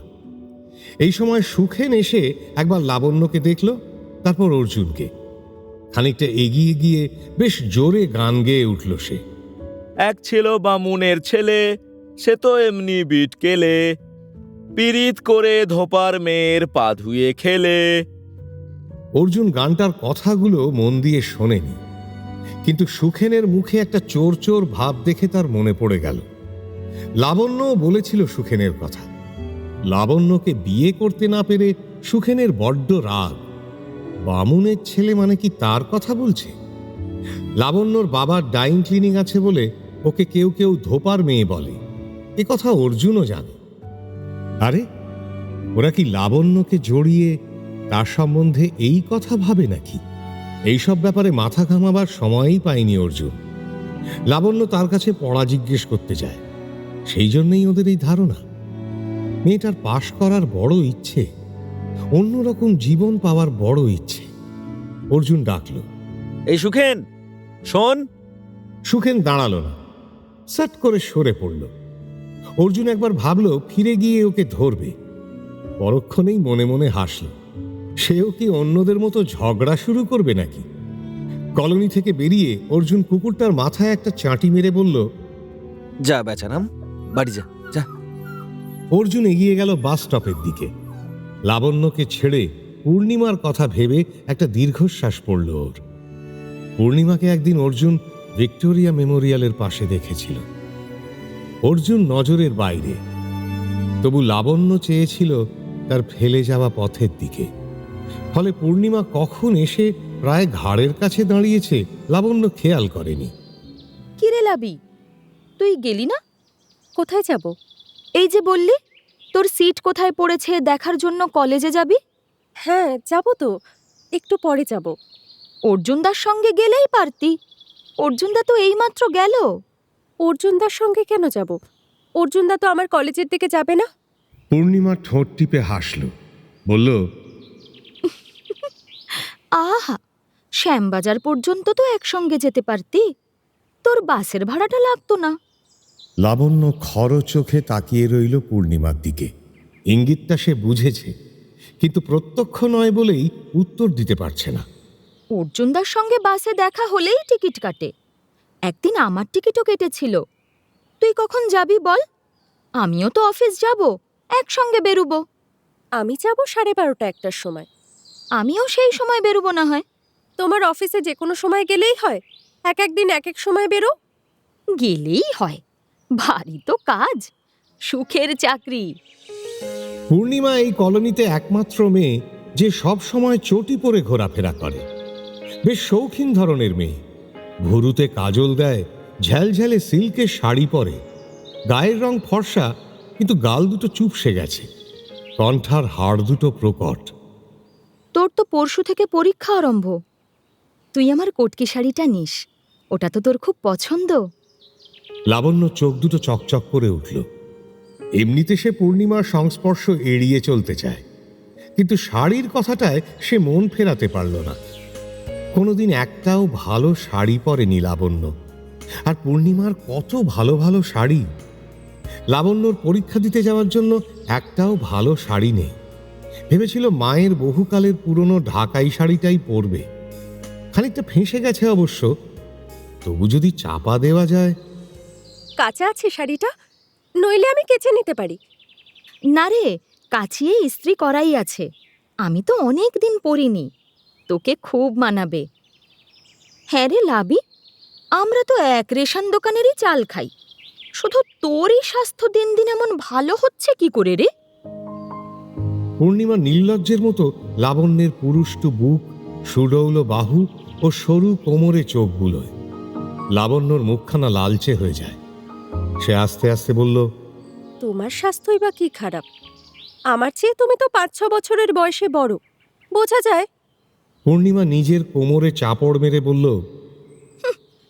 এই সময় সুখেন এসে একবার লাবণ্যকে দেখল, তারপর অর্জুনকে। খানিকটা এগিয়ে গিয়ে বেশ জোরে গান গেয়ে উঠল সে। এক ছিল বামুনের ছেলে, সে তো এমনি বিট কেলে, পিরিত করে ধোপার মেয়ের পা ধুয়ে খেলে। অর্জুন গানটার কথাগুলো মন দিয়ে শোনেনি, কিন্তু সুখেনের মুখে একটা চোর চোর ভাব দেখে তার মনে পড়ে গেল। লাবণ্যও বলেছিল সুখেনের কথা। লাবণ্যকে বিয়ে করতে না পেরে সুখেনের বড্ড রাগ। বামুনের ছেলে মানে কি তার কথা বলছে? লাবণ্যর বাবার ডাইং ক্লিনিং আছে বলে ওকে কেউ কেউ ধোপার মেয়ে বলে, এ কথা অর্জুনও জানে। আরে, ওরা কি লাবণ্যকে জড়িয়ে তার সম্বন্ধে এই কথা ভাবে নাকি? এইসব ব্যাপারে মাথা ঘামাবার সময়ই পায়নি অর্জুন। লাবণ্য তার কাছে পড়া জিজ্ঞেস করতে যায়, সেই জন্যই ওদের এই ধারণা। মেয়েটার পাশ করার বড় ইচ্ছে, অন্যরকম জীবন পাওয়ার বড় ইচ্ছে। অর্জুন ডাকল, এই সুখেন, শোন। সুখেন দাঁড়ালো না, সাট করে সরে পড়ল। অর্জুন একবার ভাবল ফিরে গিয়ে ওকে ধরবে, পরক্ষণেই মনে মনে হাসল। সেও কি অন্যদের মতো ঝগড়া শুরু করবে নাকি? কলোনি থেকে বেরিয়ে অর্জুন কুকুরটার মাথায় একটা চাঁটি মেরে বলল, যা বেচারাম, বাড়ি যা যা। অর্জুন এগিয়ে গেল বাস স্টপের দিকে। লাবণ্যকে ছেড়ে পূর্ণিমার কথা ভেবে একটা দীর্ঘশ্বাস পড়ল ওর। পূর্ণিমাকে একদিন অর্জুন ভিক্টোরিয়া মেমোরিয়ালের পাশে দেখেছিল। অর্জুন নজরের বাইরে, তবু লাবণ্য চেয়েছিল তার ফেলে যাওয়া পথের দিকে। ফলে পূর্ণিমা কখন এসে প্রায় ঘাড়ের কাছে দাঁড়িয়েছে লাবণ্য খেয়াল করেনি। কিরে লাবি, তুই গেলি না? কোথায় যাব? এই যে বললি তোর সিট কোথায় পড়েছে দেখার জন্য কলেজে যাবি। হ্যাঁ যাব তো, একটু পরে যাব। অর্জুনদার সঙ্গে গেলেই পারতি। অর্জুনদা তো এইমাত্র গেল। অর্জুনদার সঙ্গে কেন যাব? অর্জুনদা তো আমার কলেজের দিকে যাবে না। পূর্ণিমা ঠোঁট টিপে হাসল, বলল, আহা, শ্যামবাজার পর্যন্ত তো একসঙ্গে যেতে পারতি, তোর বাসের ভাড়াটা লাগতো না। লাবণ্য খর চোখে তাকিয়ে রইল পূর্ণিমার দিকে। ইঙ্গিতটা সে বুঝেছে, কিন্তু প্রত্যক্ষ নয় বলেই উত্তর দিতে পারছে না। অর্জুনদার সঙ্গে বাসে দেখা হলেই টিকিট কাটে। একদিন আমার টিকিটও কেটেছিল। তুই কখন যাবি বল? আমিও তো অফিস যাব, একসঙ্গে বেরুবো। আমি যাব 12:30-1টার সময়। আমিও সেই সময় বেরুবো না হয়। তোমার অফিসে যে কোনো সময় গেলেই হয়, এক একদিন এক এক সময় বেরো। গেলেই হয়, ভারী তো কাজ, সুখের চাকরি। পূর্ণিমা এই কলোনিতে একমাত্র মেয়ে যে সব সময় চটি পরে ঘোরাফেরা করে। বেশ শৌখিন ধরনের মেয়ে, ভুরুতে কাজল দেয়, ঝ্যালঝ্যালে সিল্কের শাড়ি পরে, গায়ের রং ফর্সা, কিন্তু গাল দুটো চুপসে গেছে, কণ্ঠার হাড় দুটো প্রকট। তোর তো পরশু থেকে পরীক্ষা আরম্ভ। তুই আমার কটকি শাড়িটা নিস, ওটা তো তোর খুব পছন্দ। লাবণ্য চোখ দুটো চকচক করে উঠল। এমনিতে সে পূর্ণিমার সংস্পর্শ এড়িয়ে চলতে চায়, কিন্তু শাড়ির কথাটায় সে মন ফেরাতে পারল না। কোনোদিন একটাও ভালো শাড়ি পরেনি লাবণ্য, আর পূর্ণিমার কত ভালো ভালো শাড়ি। লাবণ্যর পরীক্ষা দিতে যাওয়ার জন্য একটাও ভালো শাড়ি নেই। ভেবেছিল মায়ের বহুকালের পুরনো ঢাকাই শাড়িটাই পরবে। খানিকটা ফেঁসে গেছে অবশ্য, তবু যদি চাপা দেওয়া যায়। কাঁচা আছে শাড়িটা, নইলে আমি কেচে নিতে পারি। না রে, কাচিয়ে ইস্ত্রি করাই আছে। আমি তো অনেক দিন পরিনি, তোকে খুব মানাবে। হ্যাঁ রে লাবি, আমরা তো এক রেশন দোকানেরই চাল খাই, শুধু তোরই স্বাস্থ্য দিন দিন এমন ভালো হচ্ছে কি করে রে? পূর্ণিমা নির্লজ্জের মতো লাবণ্যের পুরুষ্টু বুক, সুডৌল বাহু ও সরু কোমরে চোখ বুলোয়। লাবণ্যর মুখখানা লালচে হয়ে যায়। সে আস্তে আস্তে বলল, তোমার স্বাস্থ্যই বা কি খারাপ? আমার চেয়ে তুমি তো 5-6 বছরের বয়সে বড়, বোঝা যায়। পূর্ণিমা নিজের কোমরে চাপড় মেরে বলল,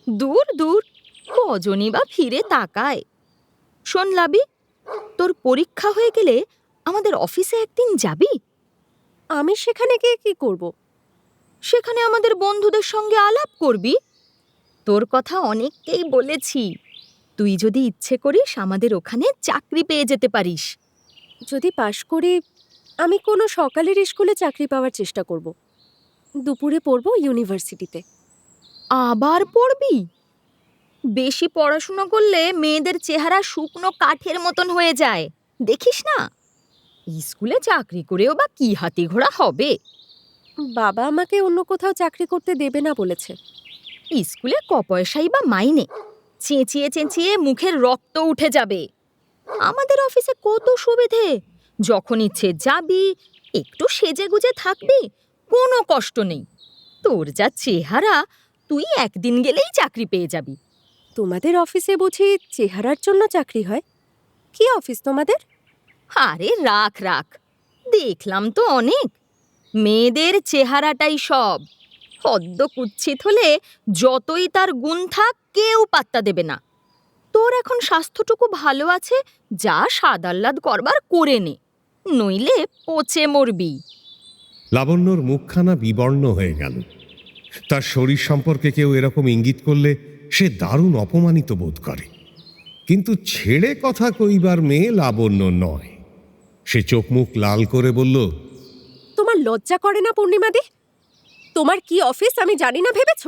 দূর দূর, কজনই বা ফিরে তাকায়। শোন লাবি, তোর পরীক্ষা হয়ে গেলে আমাদের অফিসে একদিন যাবি। আমি সেখানে গিয়ে কি করব? সেখানে আমাদের বন্ধুদের সঙ্গে আলাপ করবি। তোর কথা অনেককেই বলেছি, তুই যদি ইচ্ছে করিস আমাদের ওখানে চাকরি পেয়ে যেতে পারিস। যদি পাশ করি, আমি কোনো সকালের স্কুলে চাকরি পাওয়ার চেষ্টা করব। দুপুরে পড়ব ইউনিভার্সিটিতে। আবার পড়বি? বেশি পড়াশোনা করলে মেয়েদের চেহারা শুকনো কাঠের মতন হয়ে যায়, দেখিস না? স্কুলে চাকরি করেও বা কি হাতি ঘোড়া হবে? বাবা আমাকে অন্য কোথাও চাকরি করতে দেবে না বলেছে। স্কুলে ক পয়সাই বা মাইনে, চেঁচিয়ে চেঁচিয়ে মুখের রক্ত উঠে যাবে। আমাদের অফিসে কত সুবিধে, যখন ইচ্ছে যাবি, একটু সেজে গুজে থাকবি, কোনো কষ্ট নেই। তোর যা চেহারা, তুই একদিন গেলেই চাকরি পেয়ে যাবি। তোমাদের অফিসে বুঝি চেহারার জন্য চাকরি হয়? কি অফিস তোমাদের? আরে রাখ রাখ, দেখলাম তো অনেক। মেয়েদের চেহারাটাই সব। হদ্দ কুচ্ছিত হলে যতই তার গুণ থাক, কেউ পাত্তা দেবে না। তোর এখন স্বাস্থ্যটুকু ভালো আছে, যা সাদাল্লাদ করবার করে নে, নইলে পচে মরবি। লাবণ্যর মুখখানা বিবর্ণ হয়ে গেল। তার শরীর সম্পর্কে কেউ এরকম ইঙ্গিত করলে সে দারুণ অপমানিত বোধ করে। কিন্তু ছেড়ে কথা কইবার মেয়ে লাবণ্য নয়। সে চোখ মুখ লাল করে বলল, তোমার লজ্জা করে না পূর্ণিমাদি? তোমার কি অফিস আমি জানি না ভেবেছ?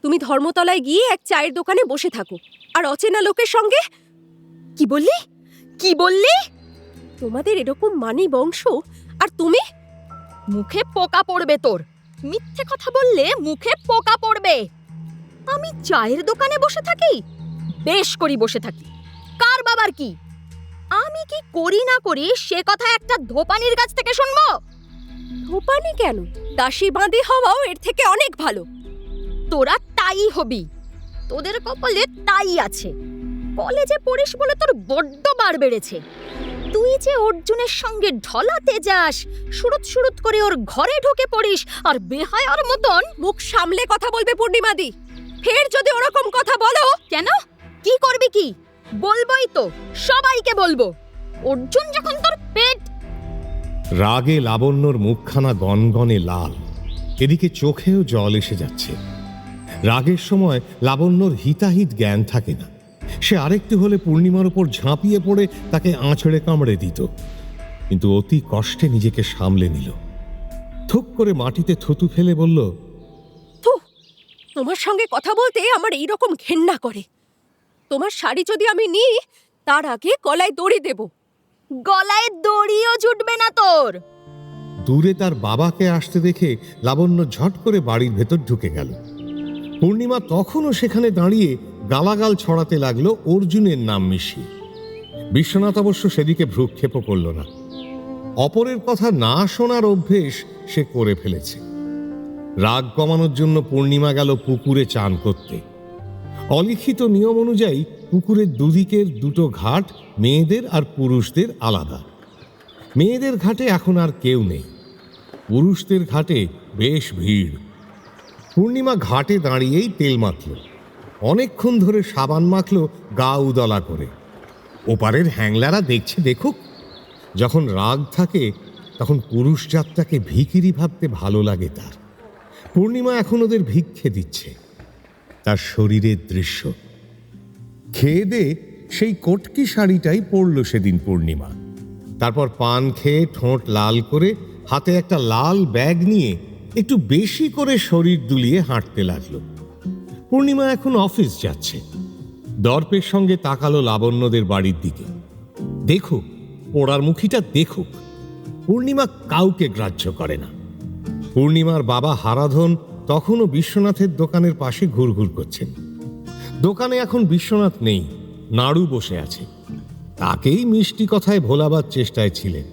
তুমি ধর্মতলায় গিয়ে এক চায়ের দোকানে বসে থাকো আর অচেনা লোকের সঙ্গে। কি বললি? কি বললি? তোমাদের এরকম মানি বংশ, আর তুমি? মুখে পোকা পড়বে তোর। মিথ্যে কথা বললে মুখে পোকা পড়বে। আমি চায়ের দোকানে বসে থাকি? বেশ করি বসে থাকি। কার বাবার কি? আমি কি করি না করি সে কথা একটা ধোপানির কাছ থেকে শুনবো? ধোপানি কেন? দাসী বাঁধি হওয়াও এর থেকে অনেক ভালো। তোরা তাই হবি। তোদের কপালে তাই আছে। কলেজে পড়িস বলে তোর বড্ড বার বেড়েছে। তুই যে অর্জুনের সঙ্গে ঢলাতে যাস, সুরুত সুরুত করে ওর ঘরে ঢুকে পড়িস আর বেহায়ার মতন। মুখ সামলে কথা বলবে পূর্ণিমাদি। ফের যদি ওরকম কথা বলো। কেন? কি করবি কি? বলবোই তো, সবাইকে বলবো। অর্জুন যখন তোর পেট। রাগে লাবণ্যর মুখখানা গনগনে লাল, এদিকে চোখেও জল এসে যাচ্ছে। রাগের সময় লাবণ্যর হিতাহিত জ্ঞান থাকে না। সে আরেকটু হলে পূর্ণিমার উপর ঝাঁপিয়ে পড়ে তাকে আঁচড়ে কামড়ে দিত, কিন্তু অতি কষ্টে নিজেকে সামলে নিল। থুক করে মাটিতে থুতু ফেলে বলল, তোমার সঙ্গে কথা বলতে আমার এইরকম ঘেন্না করে। তোমার শাড়ি যদি আমি নিই, তার আগে গলায় দড়ি দেব। গলায় দড়িও জুটবে না তোর। দূরে তার বাবাকে আসতে দেখে লাবণ্য ঝট করে বাড়ির ভেতর ঢুকে গেল। পূর্ণিমা তখনও সেখানে দাঁড়িয়ে গালাগাল ছড়াতে লাগলো অর্জুনের নাম মিশিয়ে। বিশ্বনাথ অবশ্য সেদিকে ভ্রুক্ষেপও করল না। অপরের কথা না শোনার অভ্যেস সে করে ফেলেছে। রাগ কমানোর জন্য পূর্ণিমা গেল পুকুরে চান করতে। অলিখিত নিয়ম অনুযায়ী পুকুরের দুদিকের দুটো ঘাট মেয়েদের আর পুরুষদের আলাদা। মেয়েদের ঘাটে এখন আর কেউ নেই, পুরুষদের ঘাটে বেশ ভিড়। পূর্ণিমা ঘাটে দাঁড়িয়েই তেল মাখল, অনেকক্ষণ ধরে সাবান মাখল গা উদলা করে। ওপারের হ্যাংলারা দেখছে দেখুক। যখন রাগ থাকে তখন পুরুষ জাতটাকে ভিখিরি ভাবতে ভালো লাগে তার। পূর্ণিমা এখন ওদের ভিক্ষে দিচ্ছে। তার শরীরের দৃশ্য খেয়ে দে সেই কটকি শাড়িটাই পরল সেদিন পূর্ণিমা। তারপর পান খেয়ে ঠোঁট লাল করে হাতে একটা লাল ব্যাগ নিয়ে একটু বেশি করে শরীর দুলিয়ে হাঁটতে লাগলো। পূর্ণিমা এখন অফিস যাচ্ছে। দর্পের সঙ্গে তাকালো লাবণ্যদের বাড়ির দিকে। দেখুক, পোড়ার মুখীটা দেখুক। পূর্ণিমা কাউকে গ্রাহ্য করে না। পূর্ণিমার বাবা হারাধন তখনও বিশ্বনাথের দোকানের পাশে ঘুরঘুর করছেন। দোকানে এখন বিশ্বনাথ নেই, নাড়ু বসে আছে। তাকেই মিষ্টি কথায় ভোলাবার চেষ্টায় ছিলেন।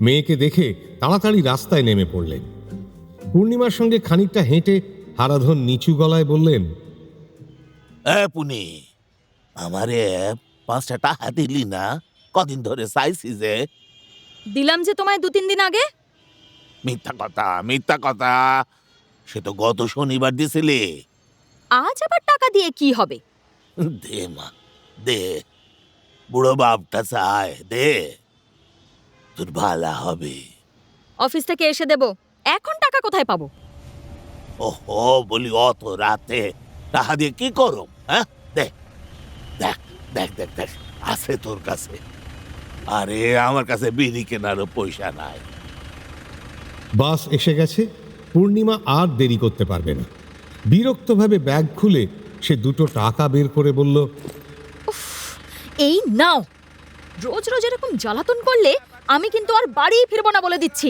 মেয়েকে দেখে তাড়াতাড়ি রাস্তায় নেমে পড়লেন। পূর্ণিমার সঙ্গে খানিকটা হেঁটে হারাধন নিচু গলায় বললেন, পুনি, আমারে 5টা টাকা দিলি না? কদিন ধরে চাইছি যে। দিলাম যে তোমায় 2-3 দিন আগে। মিথ্যা কথা, মিথ্যা কথা। সে তো গত শনিবার দিছিলি। আজ আবার টাকা দিয়ে কি হবে? দে মা, দে। বুড়ো বাপটা চায়, দে। তোর ভালো হবে। অফিস থেকে এসে দেব। এখন টাকা কোথায় পাবো? ওহো, বলি অত রাতে টাকা দিয়ে কি করো? হ্যাঁ, দেখ দেখ দেখ দেখ দেখ, আছে তোর কাছে। আরে আমার কাছে বিড়ি কেনারও পয়সা নাই। বাস এসে গেছে। পূর্ণিমা আর দেরি করতে পারবে না। বিরক্তভাবে ব্যাগ খুলে সে 2টো টাকা বের করে বলল, এই নাও। রোজ রোজ এরকম জ্বালাতন করলে আমি কিন্তু আর বাড়ি ফিরবো না বলে দিচ্ছি।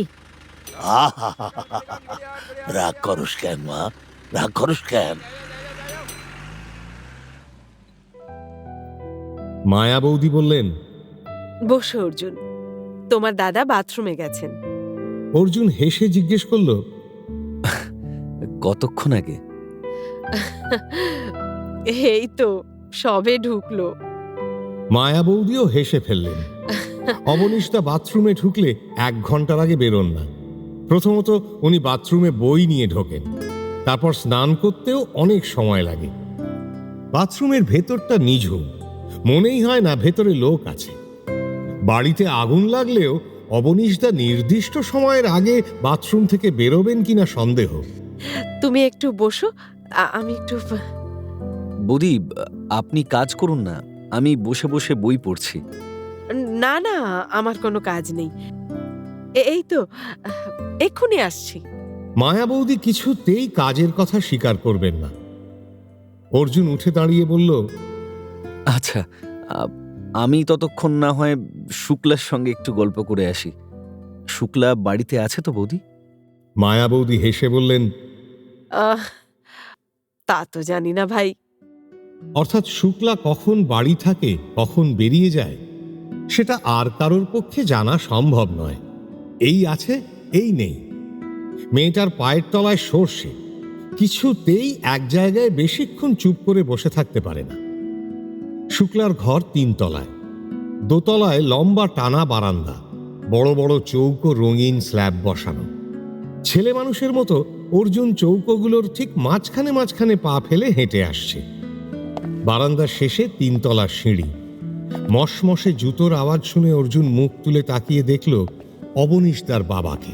রাগ করস কেন মা? রাগ করস কেন? মায়া বৌদি বললেন, বসো অর্জুন, তোমার দাদা বাথরুমে গেছেন। অর্জুন হেসে জিজ্ঞেস করল, কতক্ষণ আগে? এই তো সবে ঢুকলো। মায়া বৌদিও হেসে ফেললেন। অবনীশদা বাথরুমে ঢুকলে 1 ঘন্টার আগে বেরোন না। প্রথমত উনি বাথরুমে বই নিয়ে ঢোকেন, তারপর স্নান করতেও অনেক সময় লাগে। বাথরুমের ভেতরটা নিঝুম, মনেই হয় না ভেতরে লোক আছে। বাড়িতে আগুন লাগলেও অবনীশদা নির্দিষ্ট সময়ের আগে বাথরুম থেকে বেরোবেন কিনা সন্দেহ। তুমি একটু বসো, আমি একটু বৌদি, আপনি কাজ করুন না, আমি বসে বসে বই পড়ছি। না না, আমার কোনো কাজ নেই, এই তো এক্ষুনি আসছি। মায়া বৌদি কিছুতেই কাজের কথা স্বীকার করবেন না। অর্জুন উঠে দাঁড়িয়ে বলল, আচ্ছা, আমি ততক্ষণ না হয় শুক্লার সঙ্গে একটু গল্প করে আসি। শুক্লা বাড়িতে আছে তো বৌদি? মায়া বৌদি হেসে বললেন, তা তো জানি না ভাই। অর্থাৎ শুক্লা কখন বাড়ি থাকে, কখন বেরিয়ে যায়, সেটা আর কারোর পক্ষে জানা সম্ভব নয়। এই আছে, এই নেই। মেয়েটার পায়ের তলায় সর্ষে, কিছুতেই এক জায়গায় বেশিক্ষণ চুপ করে বসে থাকতে পারে না। শুক্লার ঘর 3 তলায়, দোতলায় লম্বা টানা বারান্দা, বড় বড় চৌকো রঙিন স্ল্যাব বসানো। ছেলে মানুষের মতো অর্জুন চৌকোগুলোর ঠিক মাঝখানে মাঝখানে পা ফেলে হেঁটে আসছে। বারান্দার শেষে 3 তলার সিঁড়ি। মশমশে জুতোর আওয়াজ শুনে অর্জুন মুখ তুলে তাকিয়ে দেখল অবনীশদার বাবাকে।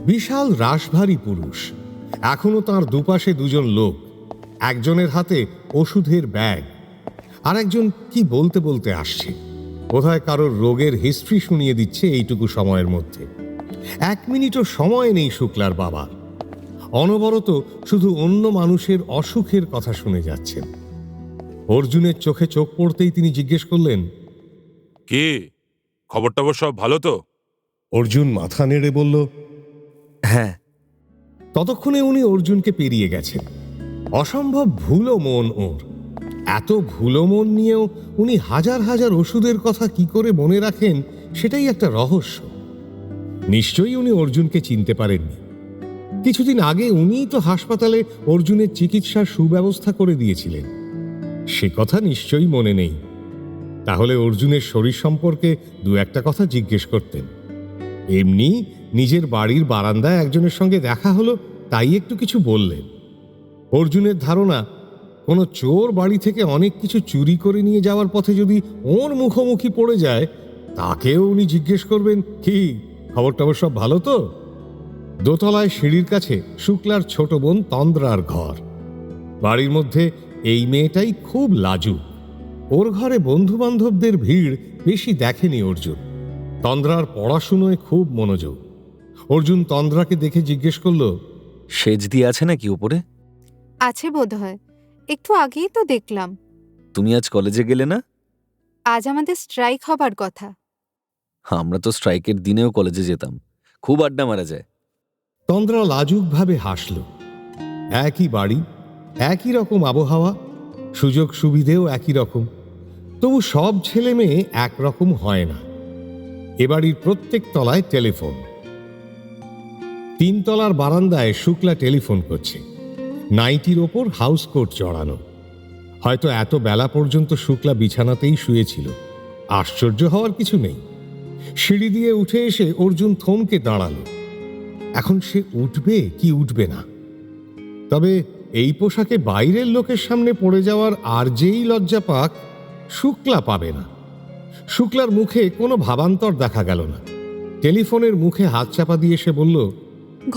বিশাল রাশভারী পুরুষ, এখনো তার দুপাশে 2জন লোক, একজনের হাতে ওষুধের ব্যাগ, আর একজন কি বলতে বলতে আসছে। বোধহয় কারোর রোগের হিস্ট্রি শুনিয়ে দিচ্ছে এইটুকু সময়ের মধ্যে। 1 মিনিটও সময় নেই শুক্লার বাবার। অনবরত শুধু অন্য মানুষের অসুখের কথা শুনে যাচ্ছেন। অর্জুনের চোখে চোখ পড়তেই তিনি জিজ্ঞেস করলেন, কি খবর টবর সব ভালো তো? অর্জুন মাথা নেড়ে বলল, হ্যাঁ। ততক্ষণে উনি অর্জুনকে পেরিয়ে গেছেন। অসম্ভব ভুলো মন ওর। এত ভুলো মন নিয়েও উনি হাজার হাজার ওষুধের কথা কি করে মনে রাখেন, সেটাই একটা রহস্য। নিশ্চয়ই উনি অর্জুনকে চিনতে পারেননি। কিছুদিন আগে উনিই তো হাসপাতালে অর্জুনের চিকিৎসার সুব্যবস্থা করে দিয়েছিলেন। সে কথা নিশ্চয়ই মনে নেই। তাহলে অর্জুনের শরীর সম্পর্কে 2-1টা কথা জিজ্ঞেস করতেন। এমনি নিজের বাড়ির বারান্দায় একজনের সঙ্গে দেখা হলো, তাই একটু কিছু বললেন। অর্জুনের ধারণা, কোনো চোর বাড়ি থেকে অনেক কিছু চুরি করে নিয়ে যাওয়ার পথে যদি ওর মুখোমুখি পড়ে যায়, তাকেও উনি জিজ্ঞেস করবেন, কি খবর টবর সব ভালো তো? দোতলায় সিঁড়ির কাছে শুক্লার ছোট বোন তন্দ্রার ঘর। বাড়ির মধ্যে এই মেয়েটাই খুব লাজুক। ওর ঘরে বন্ধু বান্ধবদের ভিড় বেশি দেখেনি অর্জুন। তন্দ্রার পড়াশুনোয় খুব মনোযোগ। অর্জুন তন্দ্রাকে দেখে জিজ্ঞেস করল, সেজ দিয়ে আছে নাকি উপরে? আছে বোধহয়, একটু আগেই তো দেখলাম। তুমি আজ কলেজে গেলে না? আজ আমাদের স্ট্রাইক হবার কথা। আমরা তো স্ট্রাইকের দিনেও কলেজে যেতাম, খুব আড্ডা মারা যায়। তন্দ্রা লাজুকভাবে হাসল। একই বাড়ি, একই রকম আবহাওয়া, সুযোগ সুবিধেও একই রকম, তবু সব ছেলে মেয়ে একরকম হয় না। এ বাড়ির প্রত্যেক তলায় টেলিফোন। 3 তলার বারান্দায় শুক্লা টেলিফোন করছে। নাইটির ওপর হাউস কোট জড়ানো। হয়তো এত বেলা পর্যন্ত শুক্লা বিছানাতেই শুয়েছিল। আশ্চর্য হওয়ার কিছু নেই। সিঁড়ি দিয়ে উঠে এসে অর্জুন থমকে দাঁড়ালো। এখন সে উঠবে কি উঠবে না? তবে এই পোশাকে বাইরের লোকের সামনে পড়ে যাওয়ার আর যেই লজ্জা পাক, শুক্লা পাবে না। শুক্লার মুখে কোনো ভাবান্তর দেখা গেল না। টেলিফোনের মুখে হাত চাপা দিয়ে সে বলল,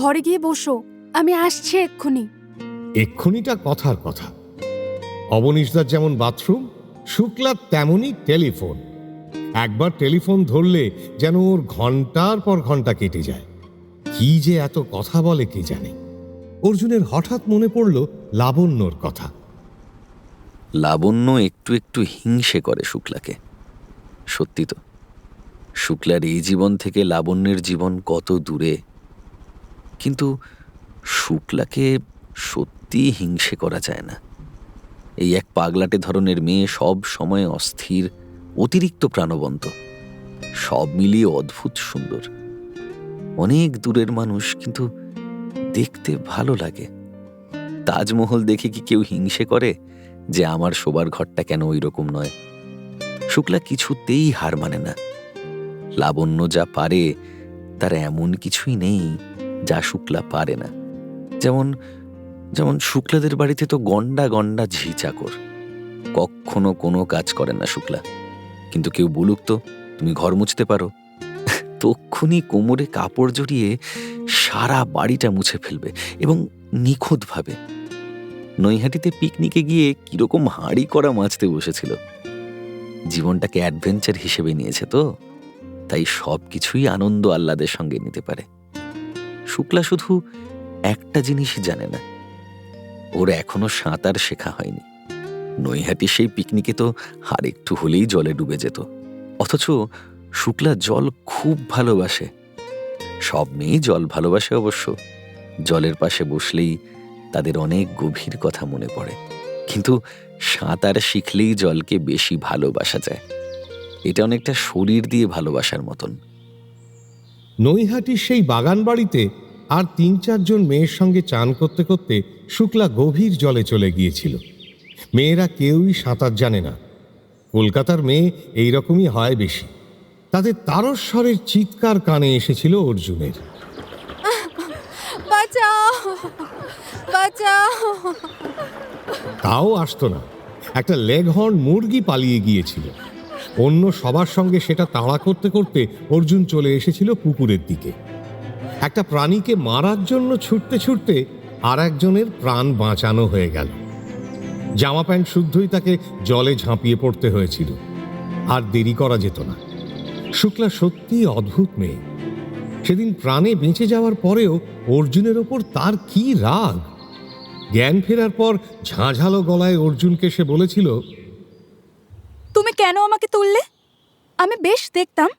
ঘরে গিয়ে বসো, আমি আসছি এক্ষুনি। এক্ষুনিটা কথার কথা। অবনীশদার যেমন বাথরুম, শুক্লার তেমনই টেলিফোন। একবার টেলিফোন ধরলে যেন ওর ঘন্টার পর ঘন্টা কেটে যায়। কি যে এত কথা বলে কে জানে। অর্জুনের হঠাৎ মনে পড়ল লাবণ্যর কথা। লাবণ্য একটু একটু হিংসে করে শুক্লাকে। সত্যি তো, শুক্লার এই জীবন থেকে লাবণ্যের জীবন কত দূরে। কিন্তু শুক্লাকে সত্যি হিংসে করা যায় না। এই এক পাগলাটে ধরনের মেয়ে, সব সময় অস্থির, অতিরিক্ত প্রাণবন্ত, সব মিলিয়ে অদ্ভুত সুন্দর। অনেক দূরের মানুষ, কিন্তু দেখতে ভালো লাগে। তাজমহল দেখে কি কেউ হিংসে করে যে আমার শোবার ঘরটা কেন ওই রকম নয়? শুক্লা কিছুতেই হার মানে না। লাবণ্য যা পারে তার এমন কিছুই নেই যা শুক্লা পারে না। যেমন যেমন শুক্লাদের বাড়িতে তো গন্ডা গন্ডা ঝি চাকর, কখনো কোনো কাজ করে না শুক্লা। কিন্তু কেউ বলুক তো, তুমি ঘর মুছতে পারো, তক্ষুনি কোমরে কাপড় জড়িয়ে সারা বাড়িটা মুছে ফেলবে এবং নিখুঁতভাবে। নৈহাটিতে পিকনিকে গিয়ে কিরকম হাঁড়ি করা মাছতে বসেছিল। জীবনটাকে অ্যাডভেঞ্চার হিসেবে নিয়েছে তো, তাই সব কিছুই আনন্দ আহ্লাদের সঙ্গে নিতে পারে। শুক্লা শুধু একটা জিনিসই জানে না, ওর এখনো সাঁতার শেখা হয়নি। নৈহাটি সেই পিকনিকে তো আর একটু হলেই জলে ডুবে যেত, অথচ শুক্লা জল খুব ভালোবাসে। সব মেয়েই জল ভালোবাসে অবশ্য। জলের পাশে বসলেই তাদের অনেক গভীর কথা মনে পড়ে, কিন্তু সাঁতার শিখলেই জলকে বেশি ভালোবাসা যায়। এটা অনেকটা শরীর দিয়ে ভালোবাসার মতন। নৈহাটির সেই বাগান বাড়িতে আর ৩-৪ জন মেয়ের সঙ্গে চান করতে করতে শুক্লা গভীর জলে চলে গিয়েছিল। মেয়েরা কেউই সাঁতার জানে না। কলকাতার মেয়ে এইরকমই হয় বেশি। তাদের তারস্বরের চিৎকার কানে এসেছিল অর্জুনের। বাঁচাও, বাঁচাও। তাও আসতো না। একটা লেগহর্ন মুরগি পালিয়ে গিয়েছিল। অন্য সবার সঙ্গে সেটা তাড়া করতে করতে অর্জুন চলে এসেছিল পুকুরের দিকে। একটা প্রাণীকে মারার জন্য ছুটতে ছুটতে আর একজনের প্রাণ বাঁচানো হয়ে গেল। জামা প্যান্ট শুদ্ধই তাকে জলে ঝাঁপিয়ে পড়তে হয়েছিল। আর দেরি করা যেত না। শুক্লা সত্যিই অদ্ভুত মেয়ে। সেদিন প্রাণে বেঁচে যাওয়ার পরেও অর্জুনের ওপর তার কি রাগ! জ্ঞান ফেরার পর ঝাঁঝালো গলায় অর্জুনকে সে বলেছিল, তুমি কেন আমাকে তুললে? আমি বেশ দেখতাম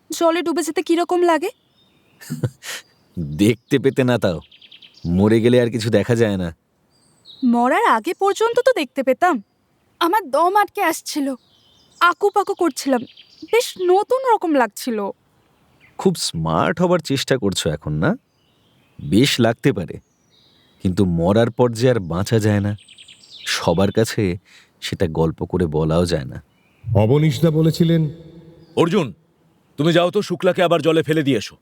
জলে ডুবে যেতে কিরকম লাগে। দেখতে পেতে না, তাও মরে গেলে আর কিছু দেখা যায় না। মরার আগে পর্যন্ত তো দেখতে পেতাম। আমার দম আটকে আসছিল, আকুপাকু করছিলাম, বেশ নতুন রকম লাগছিল। খুব স্মার্ট হবার চেষ্টা করছো এখন, না? বেশ লাগতে পারে, কিন্তু মরার পর যে আর বাঁচা যায় না, সবার কাছে সেটা গল্প করে বলাও যায় না। অবনীশদা বলেছিলেন, অর্জুন, তুমি যাও তো শুক্লাকে আবার জলে ফেলে দিয়ে এসো।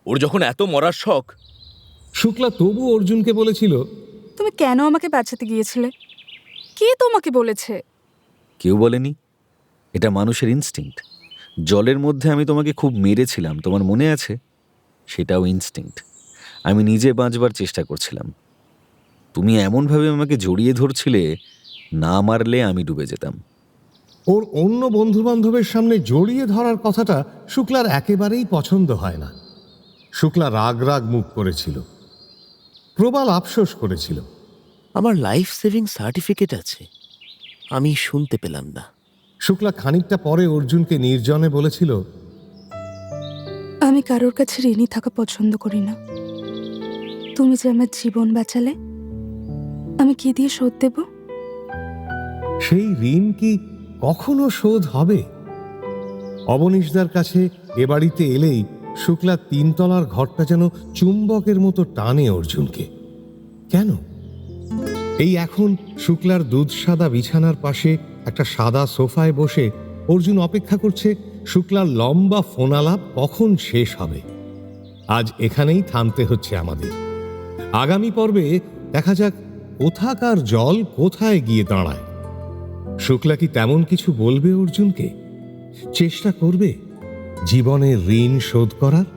ওর যখন এত মরার শখ। শুক্লা তবু অর্জুনকে বলেছিল, তুমি কেন আমাকে বাঁচাতে গিয়েছিলে? কে তোমাকে বলেছে? কেউ বলেনি। এটা মানুষের ইনস্টিংক্ট। জলের মধ্যে আমি তোমাকে খুব মেরেছিলাম, তোমার মনে আছে? সেটাও ইনস্টিংক্ট। আমি নিজে বাঁচবার চেষ্টা করছিলাম। তুমি এমনভাবে আমাকে জড়িয়ে ধরছিলে, না মারলে আমি ডুবে যেতাম। ওর অন্য বন্ধু বান্ধবের সামনে জড়িয়ে ধরার কথাটা শুক্লার একেবারেই পছন্দ হয় না। শুক্লা রাগ রাগ মুখ করেছিল, প্রবল আফসোস করেছিল। আমার লাইফ সেভিং সার্টিফিকেট আছে, আমি শুনতে পেলাম না। শুক্লা খানিকটা পরে অর্জুনকে নির্জনে বলেছিল, আমি কারোর কাছে ঋণী থাকা পছন্দ করি না। তুমি যে আমার জীবন বাঁচালে, আমি কি দিয়ে শোধ দেব? সেই ঋণ কি কখনো শোধ হবে? অবনীশদার কাছে এ বাড়িতে এলেই শুক্লা 3 তলার ঘরটা যেন চুম্বকের মতো টানে অর্জুনকে। কেন? এই এখন শুক্লার দুধ সাদা বিছানার পাশে একটা সাদা সোফায় বসে অর্জুন অপেক্ষা করছে শুক্লার লম্বা ফোনালাপ কখন শেষ হবে। আজ এখানেই থামতে হচ্ছে আমাদের। আগামী পর্বে দেখা যাক কোথাকার জল কোথায় গিয়ে দাঁড়ায়। শুক্লা কি তেমন কিছু বলবে অর্জুনকে? চেষ্টা করবে জীবনের ঋণ শোধ করার?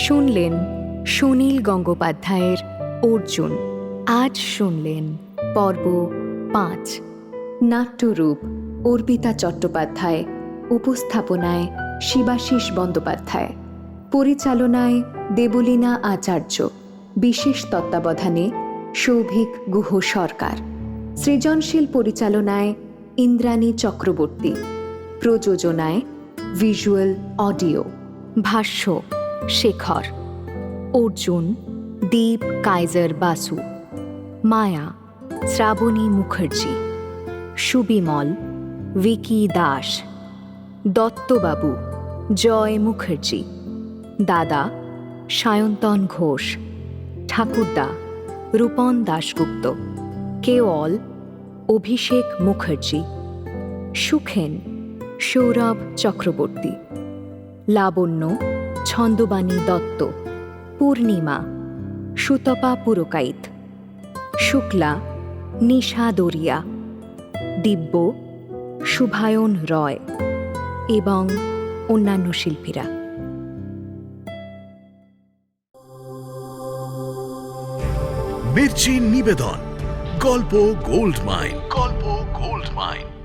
শুনলেন সুনীল গঙ্গোপাধ্যায়ের অর্জুন। আজ শুনলেন পর্ব 5। নাট্যরূপ অর্পিতা চট্টোপাধ্যায়, উপস্থাপনায় শিবাশিস বন্দ্যোপাধ্যায়, পরিচালনায় দেবলীনা আচার্য, বিশেষ তত্ত্বাবধানে সৌভিক গুহ সরকার, সৃজনশীল পরিচালনায় ইন্দ্রাণী চক্রবর্তী, প্রযোজনায় ভিজুয়াল অডিও, ভাষ্য শেখর, অর্জুন দীপ কাইজার বাসু, মায়া শ্রাবণী মুখার্জি, সুবিমল ভিকি দাস, দত্তবাবু জয় মুখার্জি, দাদা সায়ন্তন ঘোষ, ঠাকুরদা রূপন দাশগুপ্ত, কেওল অভিষেক মুখার্জি, সুখেন সৌরভ চক্রবর্তী, লাবণ্য ছন্দবাণী দত্ত, পূর্ণিমা সুতপা পুরকাইত, শুক্লা নিশা দরিয়া, দিব্য শুভায়ন রয় এবং অন্যান্য শিল্পীরা। মির্চি নিবেদন গল্প গোল্ড মাইন। গল্প গোল্ড মাইন।